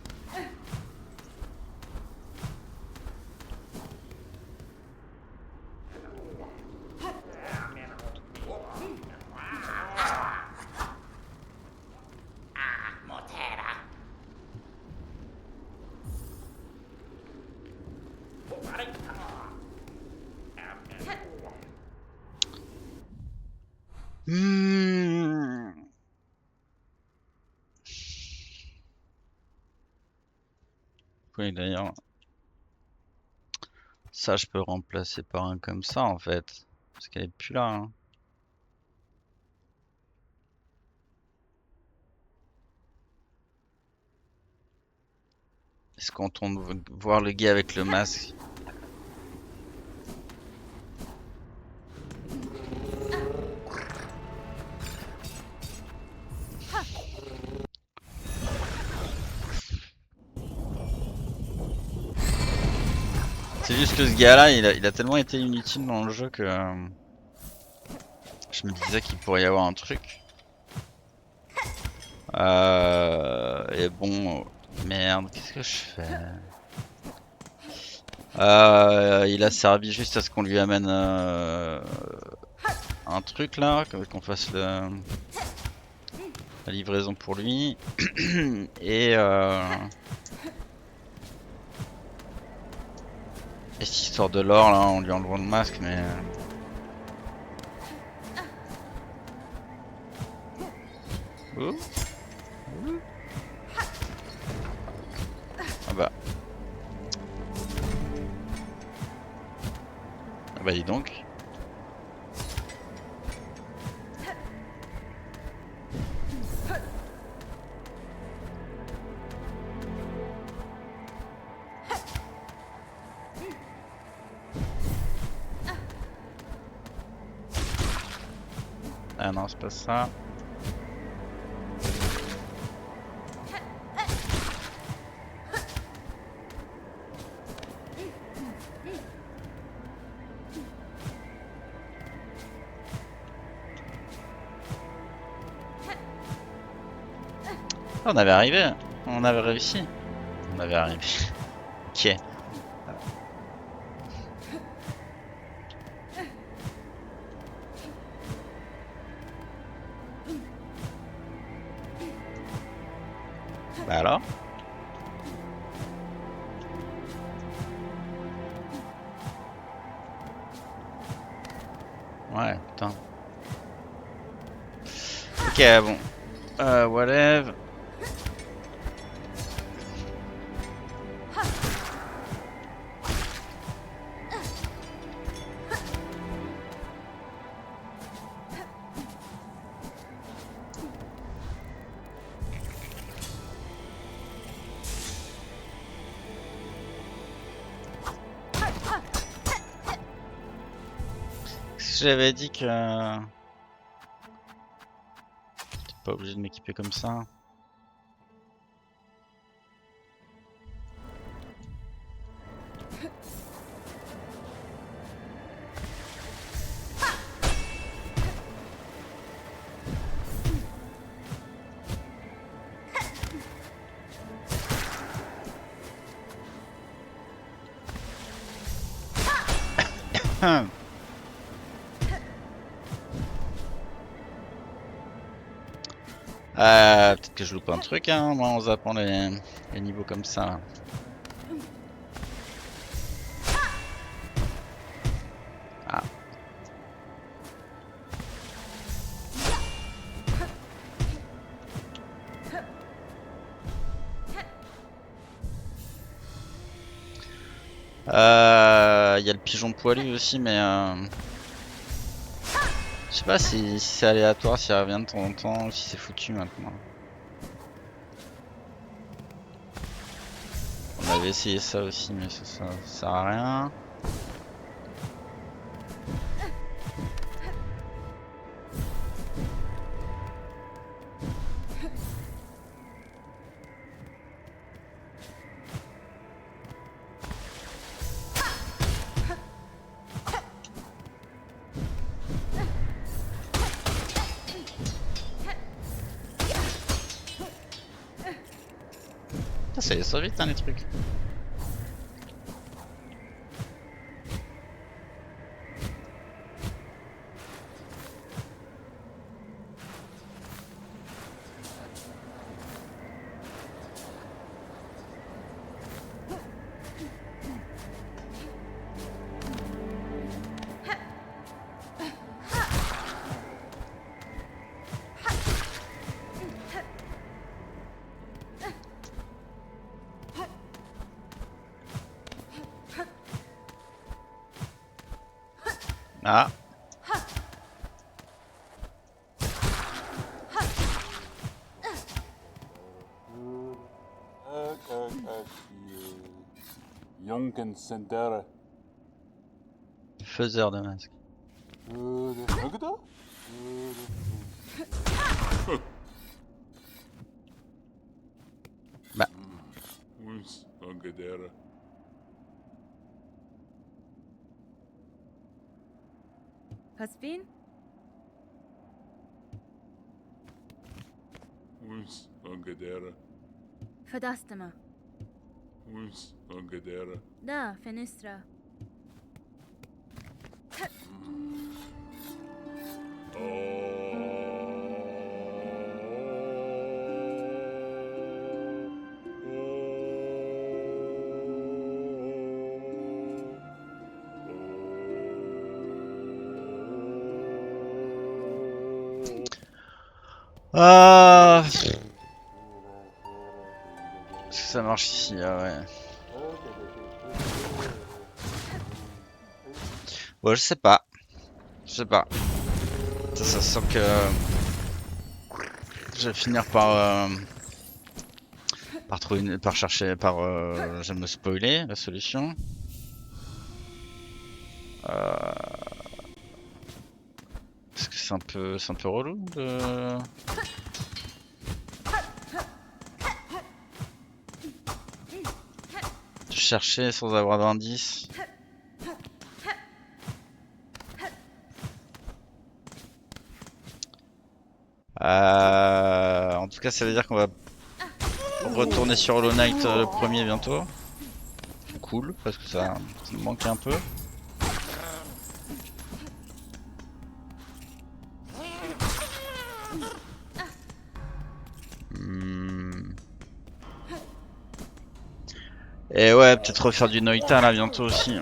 Hmm. Oui, d'ailleurs, ça je peux remplacer par un comme ça en fait. Parce qu'elle est plus là. Hein. Est-ce qu'on tourne voir le gars avec le masque? C'est juste que ce gars-là, il a tellement été inutile dans le jeu que je me disais qu'il pourrait y avoir un truc. Et bon, merde, qu'est-ce que je fais? Il a servi juste à ce qu'on lui amène un truc là, qu'on fasse la livraison pour lui. Et cette histoire de l'or là, on lui enlève le masque, mais. Ouh. Ouh. Ah bah. Ah bah dis donc. Ah non, c'est pas ça. On avait arrivé, on avait réussi. On avait arrivé. Ok. Bah alors? Ouais, putain. Ok, bon. Whatever. J'avais dit que j'étais pas obligé de m'équiper comme ça. Peut-être que je loupe un truc, hein, moi en zappant les niveaux comme ça. Là. Ah. Il y a le pigeon poilu aussi, mais je sais pas si c'est aléatoire, s'il revient de temps en temps, ou si c'est foutu maintenant. On avait essayé ça aussi, mais ça sert à rien. Ça allait vite, hein, les trucs. Ah. Jonken Sendere. Faiseur de masque. Bah. Uns Angedere. Paspin? Uns Angedere. Fadastama. Uns Angedere. Da, Fenistra. Ah. Est-ce que ça marche ici? Ah ouais. Ouais, je sais pas. Je sais pas. Ça sent que je vais finir par trouver par chercher, je vais me spoiler la solution. Parce que c'est un peu relou de chercher sans avoir d'indice. En tout cas, ça veut dire qu'on va retourner sur Hollow Knight le premier bientôt. Cool, parce que ça me manque un peu. Et ouais, peut-être refaire du Noita là bientôt aussi.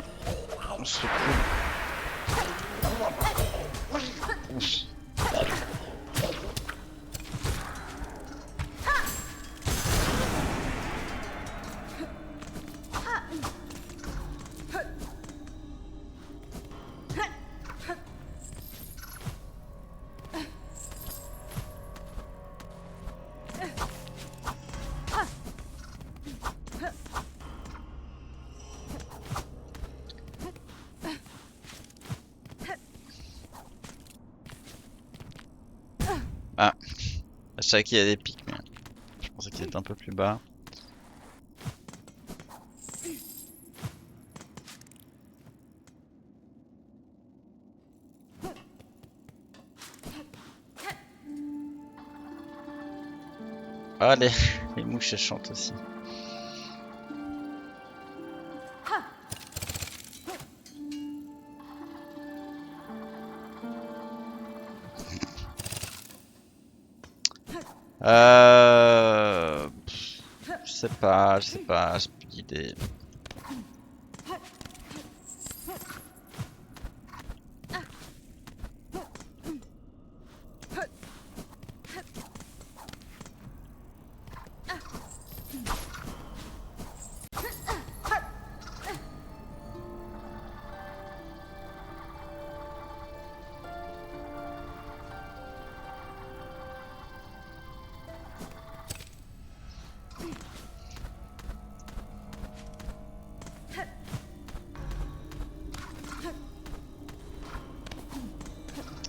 Ce serait cool. Ah, je savais qu'il y a des pics, mais je pensais qu'il était un peu plus bas. Ah, les mouches elles chantent aussi. Je sais pas, j'ai plus d'idée.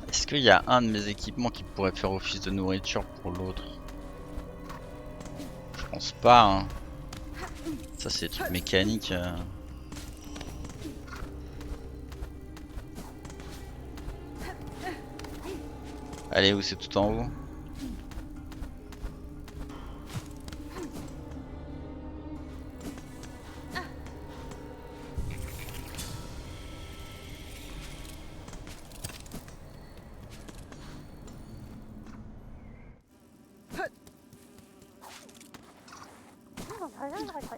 Est-ce qu'il y a un de mes équipements qui pourrait faire office de nourriture pour l'autre? Je pense pas, hein. Ça c'est des trucs mécaniques. Allez, où c'est tout en haut?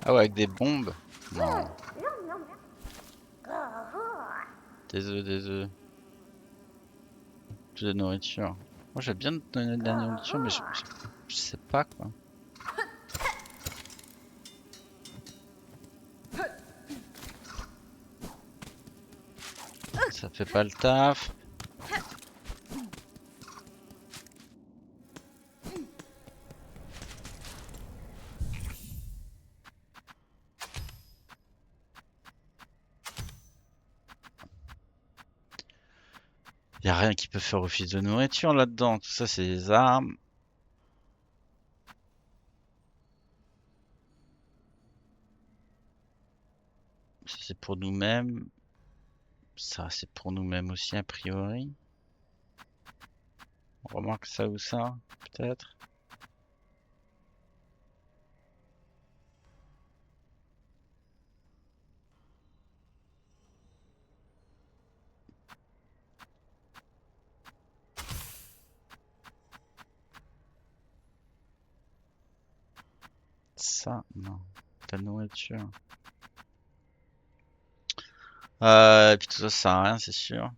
Ah ouais, avec des bombes? Non. Des œufs, des œufs. Plus de nourriture. Moi j'ai bien donné de la nourriture, mais je sais pas quoi. Ça fait pas le taf. Y a rien qui peut faire office de nourriture là-dedans. Tout ça, c'est des armes. Ça, c'est pour nous-mêmes. Ça, c'est pour nous-mêmes aussi, a priori. On remarque ça ou ça, peut-être. Ça, non. Ta nourriture. Et puis tout ça, ça sert à rien, c'est sûr.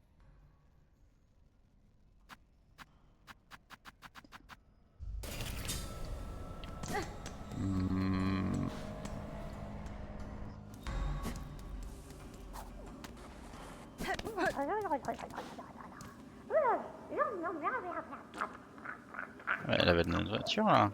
Hmm. Ouais, elle avait de la nourriture là.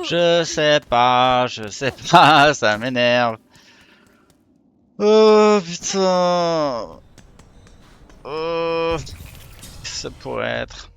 Je sais pas, ça m'énerve. Oh putain. Oh, qu'est-ce que ça pourrait être.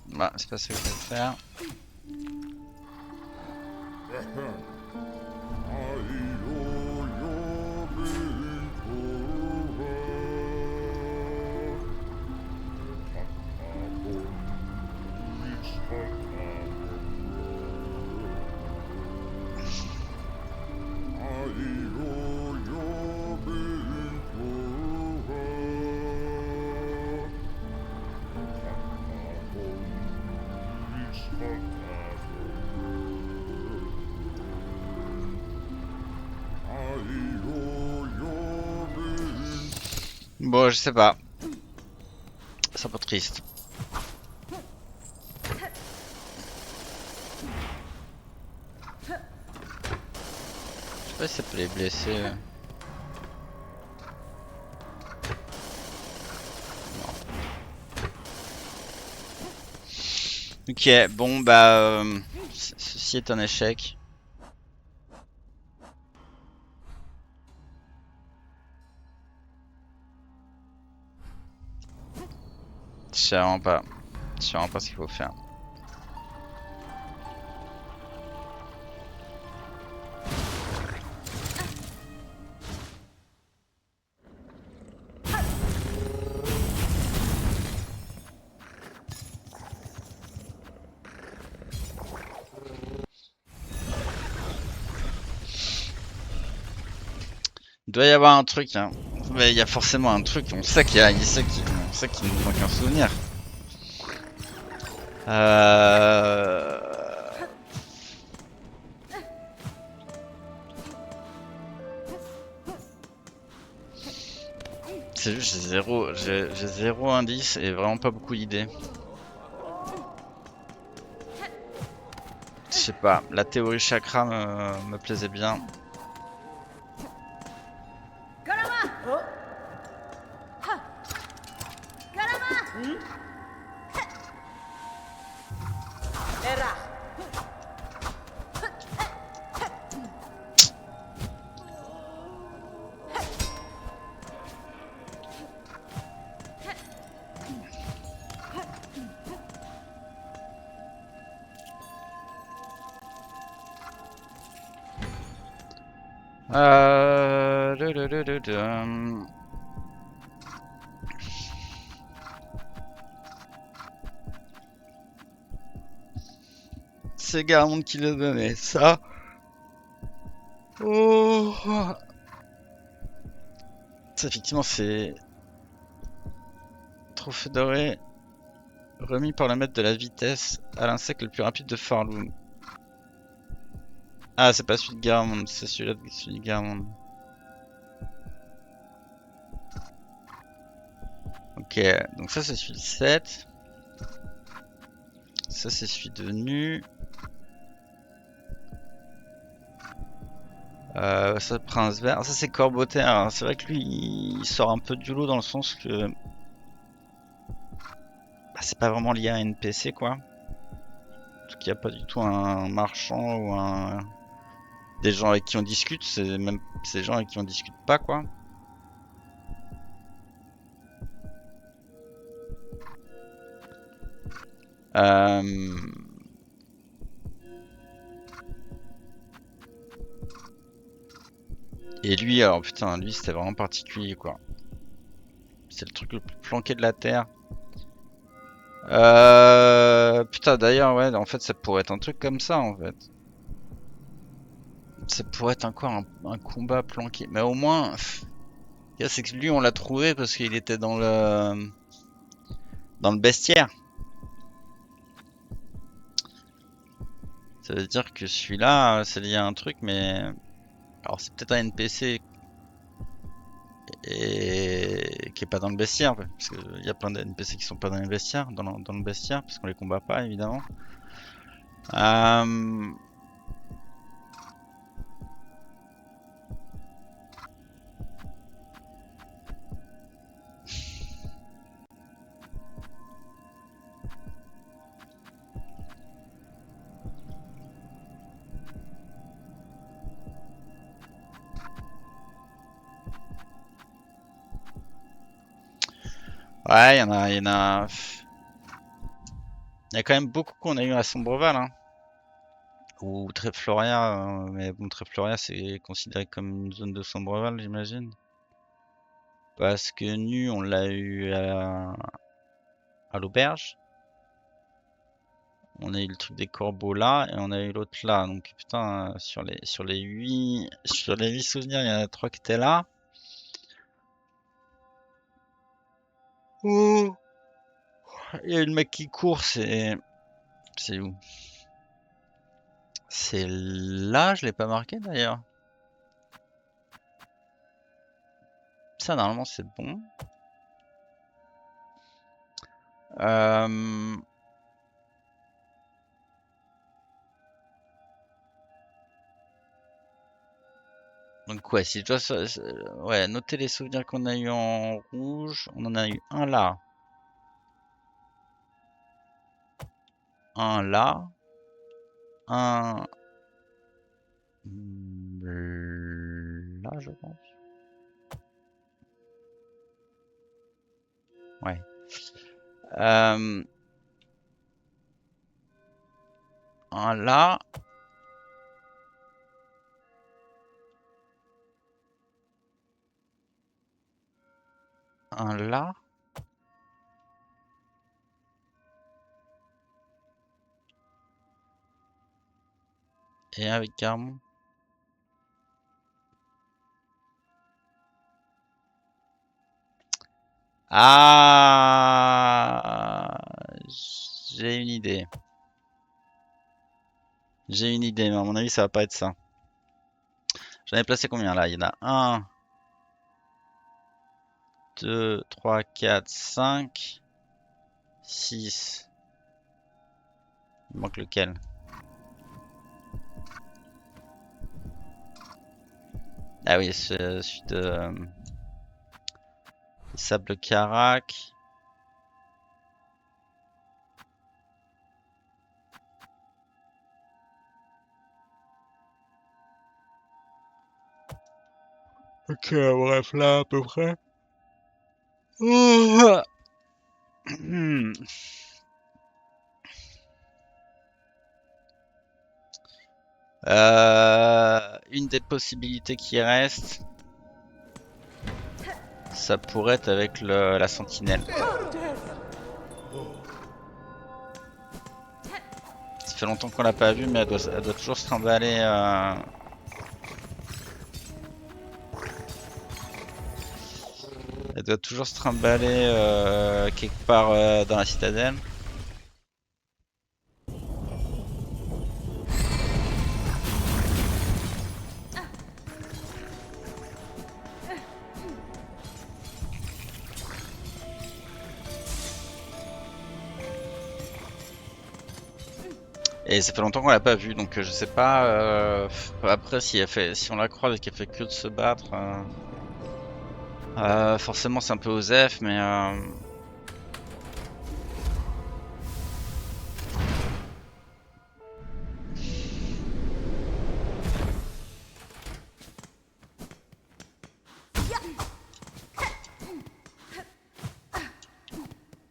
Bah, c'est pas ce que je vais faire. Bon, je sais pas. C'est un peu triste. Je sais pas si ça peut les blesser. Non. Ok, bon bah... ceci est un échec. Je sais vraiment pas. Je sais vraiment pas ce qu'il faut faire. doit y avoir un truc, hein. Mais il y a forcément un truc, on sait qu'il y a, on sait qu'il nous manque un souvenir. Euh... C'est juste, j'ai zéro indice et vraiment pas beaucoup d'idées. Je sais pas, la théorie chakra me plaisait bien. Oh. Era. Euh... du- du- du- du- du- C'est Garamond qui l'a donné, ça. Oh. Ça, effectivement, c'est trophée doré remis par le maître de la vitesse à l'insecte le plus rapide de Farloon. Ah, c'est pas celui de Garamond, c'est celui de Garamond. Ok, donc ça c'est celui de 7. Ça c'est celui de Nu. Ça Prince Vert. Ça c'est Corbotaire. Alors, c'est vrai que lui il sort un peu du lot dans le sens que bah, c'est pas vraiment lié à un NPC quoi. Parce qu'il n'y a pas du tout un marchand ou des gens avec qui on discute. C'est même ces gens avec qui on discute pas quoi. Euh... Et lui, alors putain, lui c'était vraiment particulier quoi. C'est le truc le plus planqué de la Terre. Putain, d'ailleurs, ouais, en fait, ça pourrait être un truc comme ça, en fait. Ça pourrait être encore un combat planqué. Mais au moins, c'est que lui, on l'a trouvé parce qu'il était dans le bestiaire. Ça veut dire que celui-là, c'est lié à un truc, mais alors c'est peut-être un NPC et qui est pas dans le bestiaire, parce qu'il y a plein de NPC qui sont pas dans le bestiaire, dans le bestiaire, parce qu'on les combat pas évidemment. Euh... Ouais, il y a quand même beaucoup qu'on a eu à Sombreval, hein. Ou Trèfloria, mais bon, Trèfloria c'est considéré comme une zone de Sombreval, j'imagine. Parce que Nu, on l'a eu à l'auberge. On a eu le truc des corbeaux là, et on a eu l'autre là. Donc putain, sur les 8 souvenirs, il y en a 3 qui étaient là. Oh. Il y a eu le mec qui court, c'est où? C'est là, je l'ai pas marqué d'ailleurs. Ça, normalement, c'est bon. Euh... Donc ouais, si je dois... Ouais, noter les souvenirs qu'on a eu en rouge. On en a eu un là. Un là. Un... Là, je pense. Ouais. Euh... Un là. Un là. Et un avec Garmon. Ah, j'ai une idée. J'ai une idée, mais à mon avis, ça va pas être ça. J'en ai placé combien là? Il y en a 1, 2, 3, 4, 5, 6. Il manque lequel? Ah oui, celui de Sable Carac. Ok, bref, là, à peu près. Hmm. Une des possibilités qui reste, ça pourrait être avec la sentinelle. Ça fait longtemps qu'on l'a pas vue, mais elle doit toujours se trimballer. Elle doit toujours se trimballer quelque part dans la citadelle. Et ça fait longtemps qu'on l'a pas vue, donc je sais pas. Après, si on la croise et qu'elle fait que de se battre, forcément c'est un peu osef, mais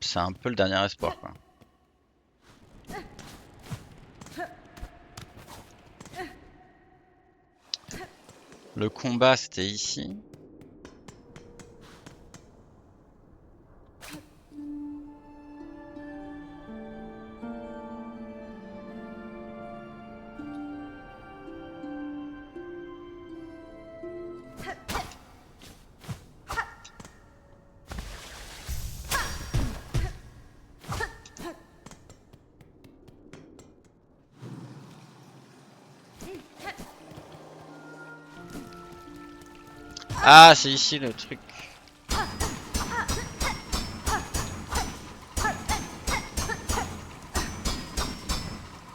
c'est un peu le dernier espoir, quoi. Le combat c'était ici. Ah, c'est ici le truc.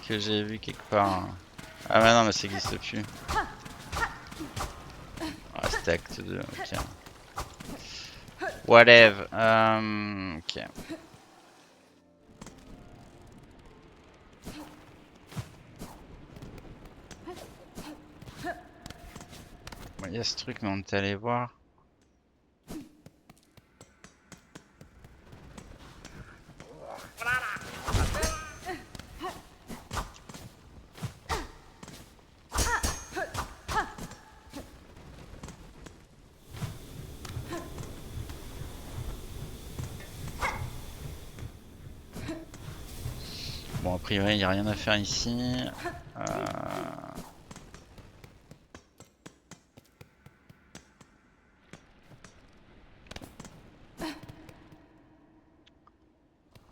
Que j'ai vu quelque part. Ah mais non, mais ça existe plus. Ah, c'était acte 2, ok. Whatever. Ok. Bon, il y a ce truc, mais on est allé voir. Bon, a priori, il n'y a rien à faire ici.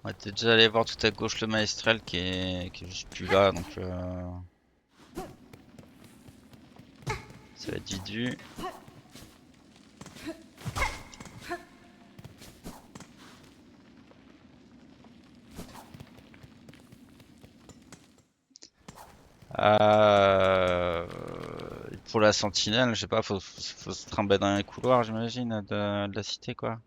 On était déjà allé voir tout à gauche le Maestrel qui est juste plus là, donc ça va être vidu. Pour la sentinelle, je sais pas, faut se trimballer dans les couloirs, j'imagine, de la cité, quoi.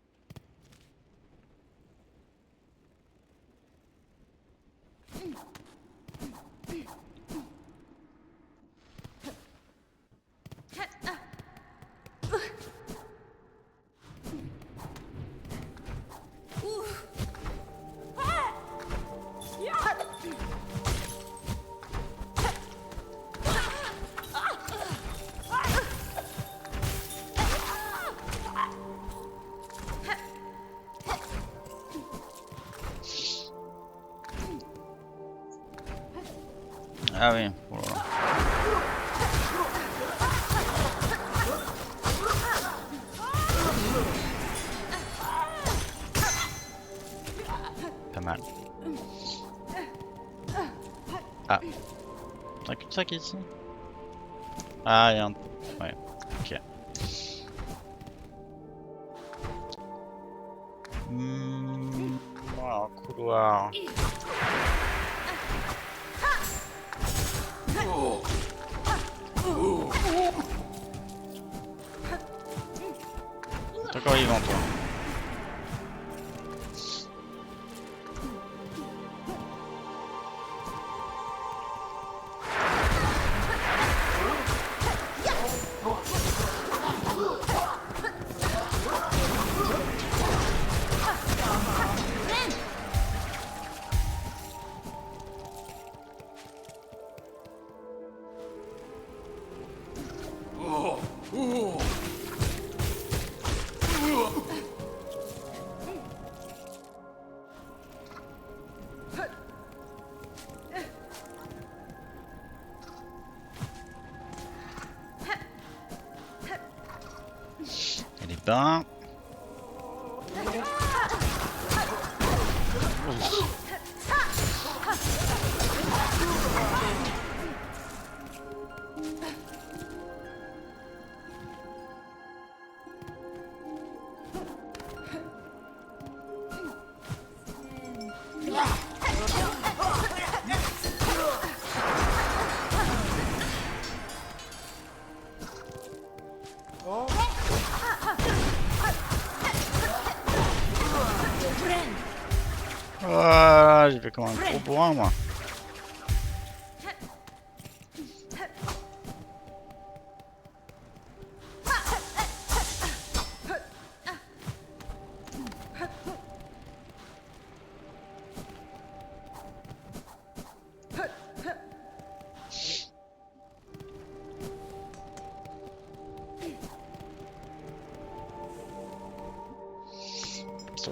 Ah oui, oh là là. mal. Ah. T'as un cul-de-sac ici? Ah, y'a un... Ouais, ok. Voilà, un couloir. T'es encore vivant, toi. Elle est bains. Ah, j'ai fait comme un gros bourrin, moi.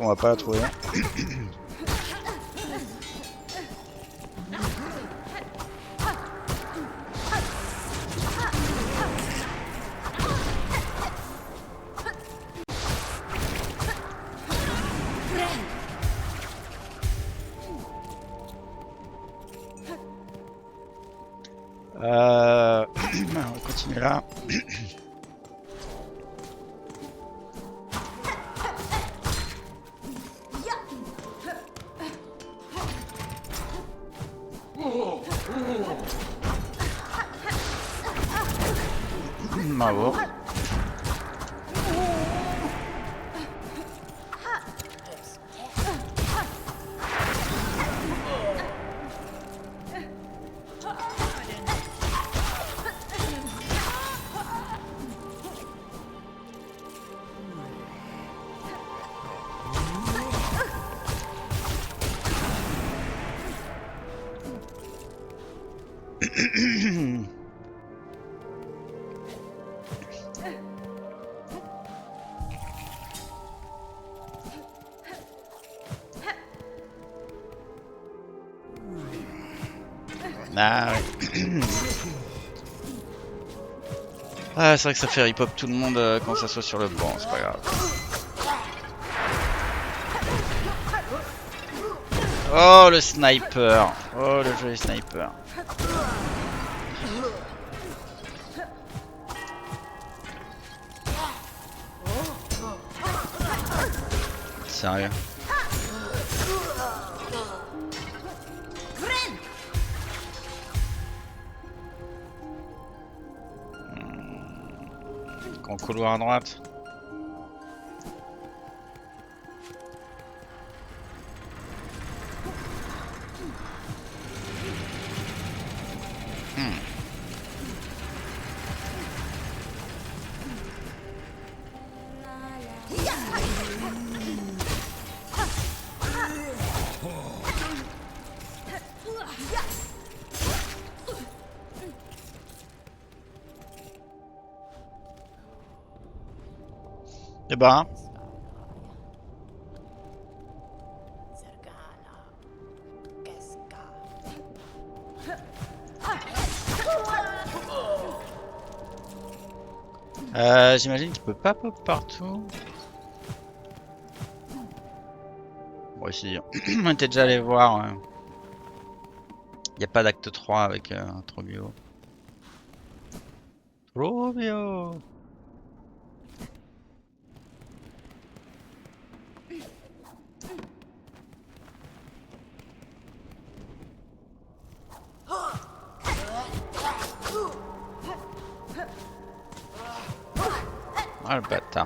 On va pas la trouver. On va continuer là. Bravo. Ah ouais. Ah, c'est vrai que ça fait rip-hop tout le monde quand ça soit sur le banc, c'est pas grave. Oh le sniper. Oh le joli sniper. Sérieux. En couloir à droite. Et bah. J'imagine qu'il peut pas pop partout. Bon, ici. On était déjà allé voir. Y a pas d'acte 3 avec Trobio. Trobio. Ah le bâtard.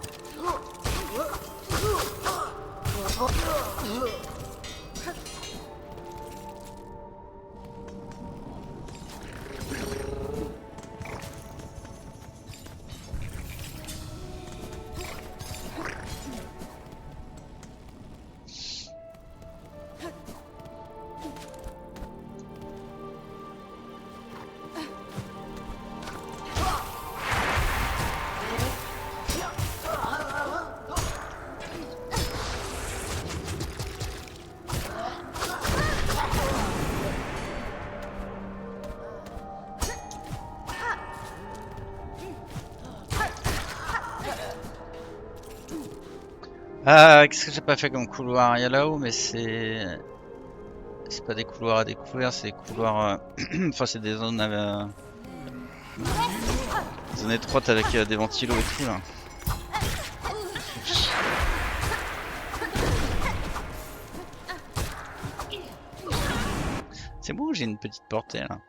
Ah, qu'est-ce que j'ai pas fait comme couloir? Il y a là-haut, mais c'est pas des couloirs à découvrir, c'est des couloirs. Enfin, c'est des zones, zones étroites avec des ventilos et tout là. C'est moi ou j'ai une petite portée là?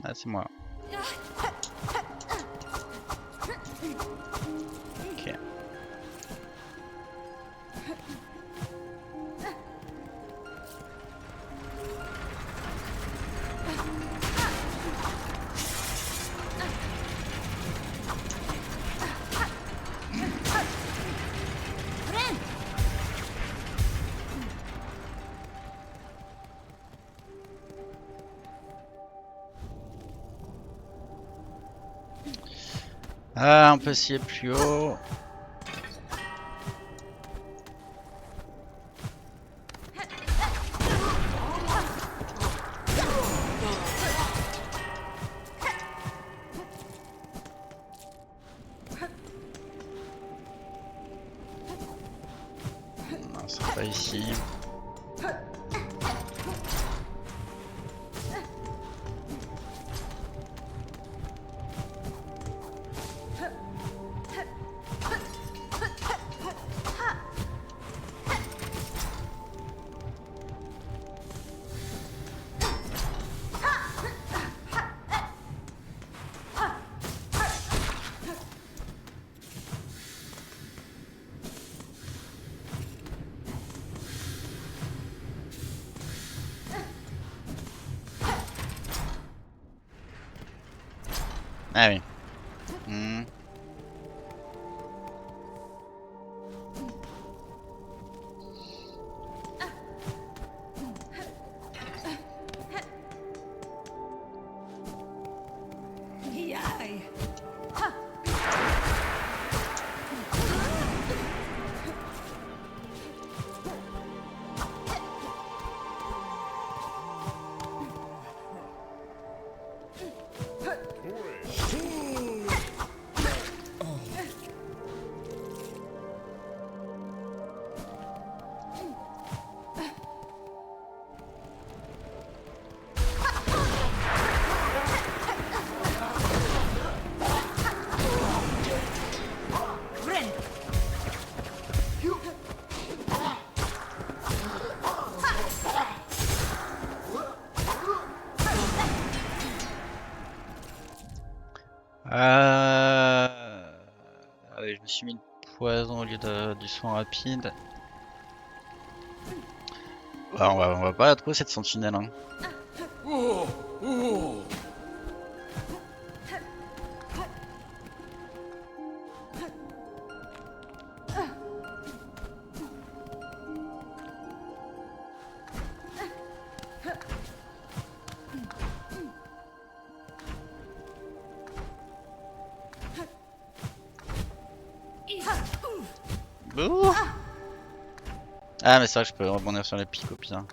Ah, c'est moi. Ok. Ah, on peut essayer plus haut. Non, c'est pas ici. Ah oui. Hmm. Ah oui, je me suis mis le poison au lieu du soin rapide. Ouais, on va pas la trouver cette sentinelle. Hein. Ouh. Ah mais c'est vrai que je peux rebondir sur les pics au pire.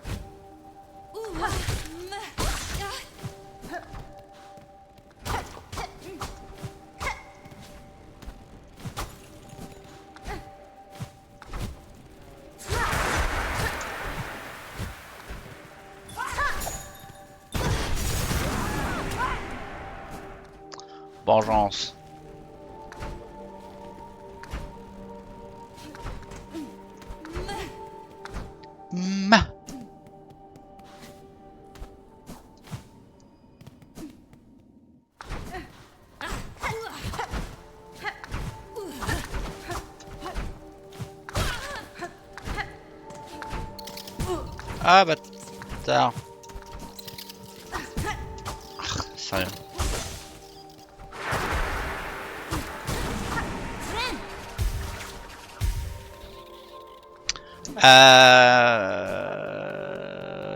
Vengeance. Ma. Ah bâtard. Sérieux.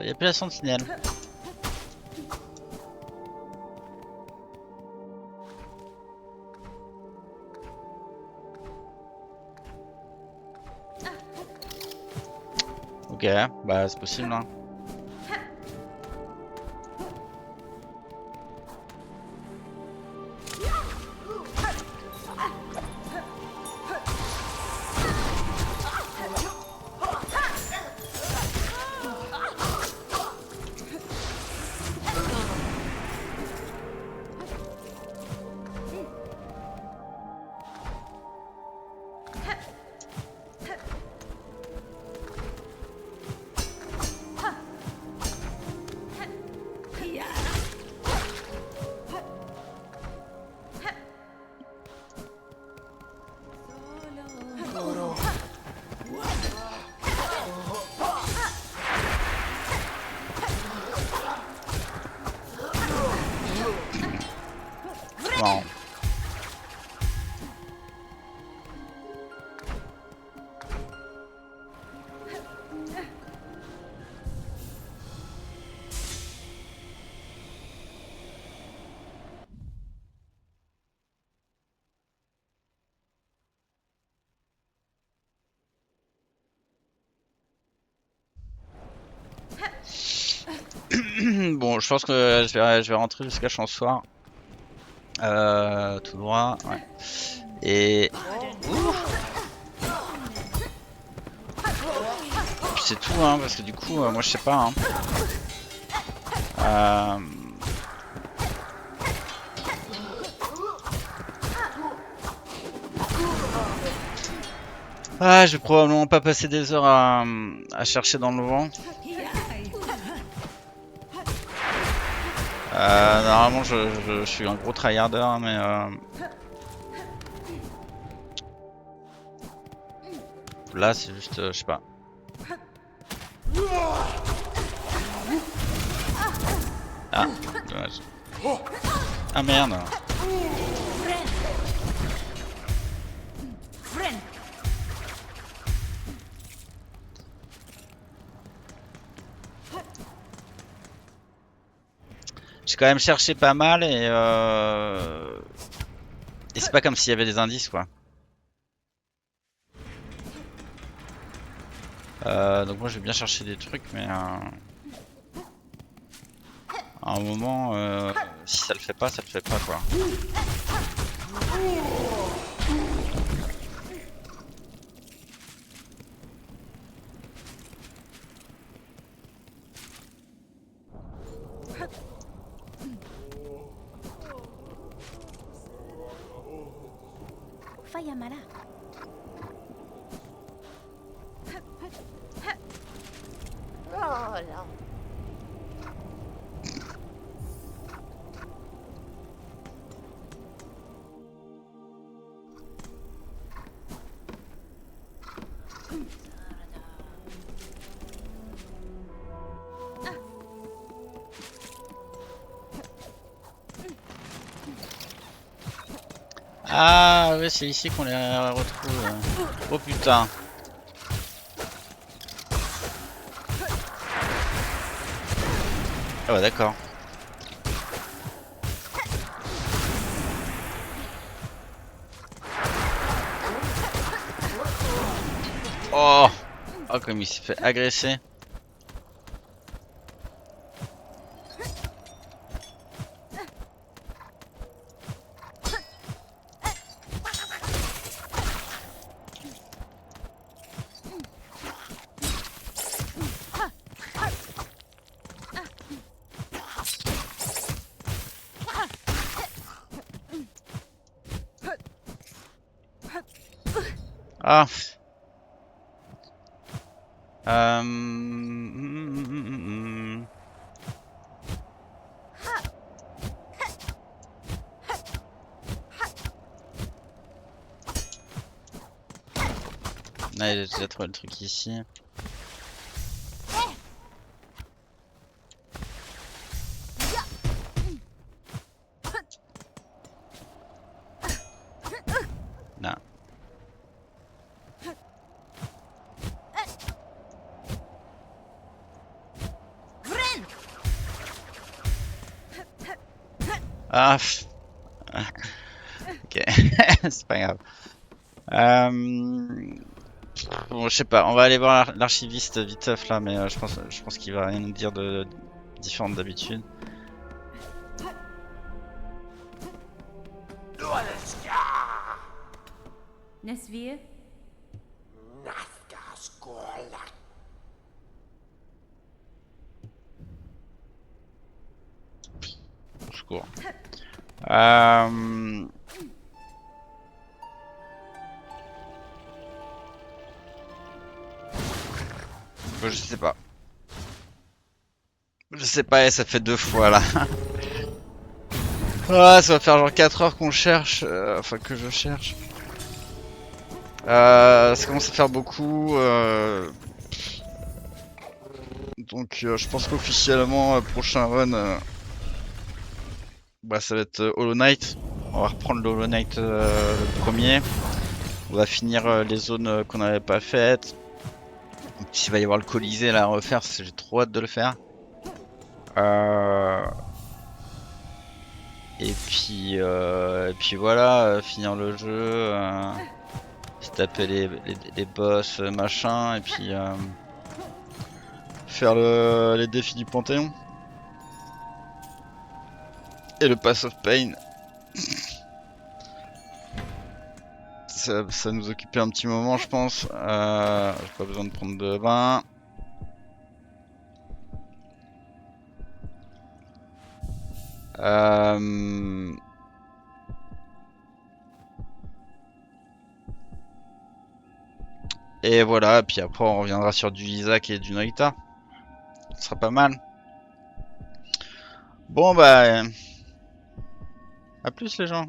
Y a plus la sentinelle. Ok, bah c'est possible hein. Bon. Bon, je pense que je vais rentrer jusqu'à Chansoir. Tout droit, ouais. Et... Puis c'est tout, hein, parce que du coup, moi je sais pas. Hein. Ah, je vais probablement pas passer des heures à chercher dans le vent. Normalement, je suis un gros tryharder, hein, mais là, c'est juste, je sais pas. Ah, dommage. Ah merde. J'ai quand même cherché pas mal et c'est pas comme s'il y avait des indices quoi. Donc moi je vais bien chercher des trucs mais à un moment si ça le fait pas quoi. Fayamara. Oh là. Ah ouais c'est ici qu'on les retrouve. Oh putain. Ah ouais d'accord. Oh, oh comme il s'est fait agresser. Ah. Allez, j'ai déjà trouvé le truc ici. Non. Ah. Ok, c'est pas grave. Bon, je sais pas, on va aller voir l'archiviste viteuf là, mais je pense qu'il va rien nous dire de différent d'habitude. Nesvir? Au secours. Euh... Je sais pas. Je sais pas, et ça fait 2 fois là. Ah, ça va faire genre 4 heures qu'on cherche, enfin que je cherche. Ça commence à faire beaucoup. Donc je pense qu'officiellement, prochain run, bah, ça va être Hollow Knight. On va reprendre le Hollow Knight le premier. On va finir les zones qu'on n'avait pas faites. En plus, il va y avoir le Colisée là à refaire, j'ai trop hâte de le faire. Et puis voilà, finir le jeu, se taper les boss, machin, et puis faire les défis du Panthéon. Et le Pass of Pain. Ça nous occupait un petit moment, je pense. J'ai pas besoin de prendre de vin. Et voilà, puis après on reviendra sur du Isaac et du Noita. Ce sera pas mal. Bon bah... à plus les gens.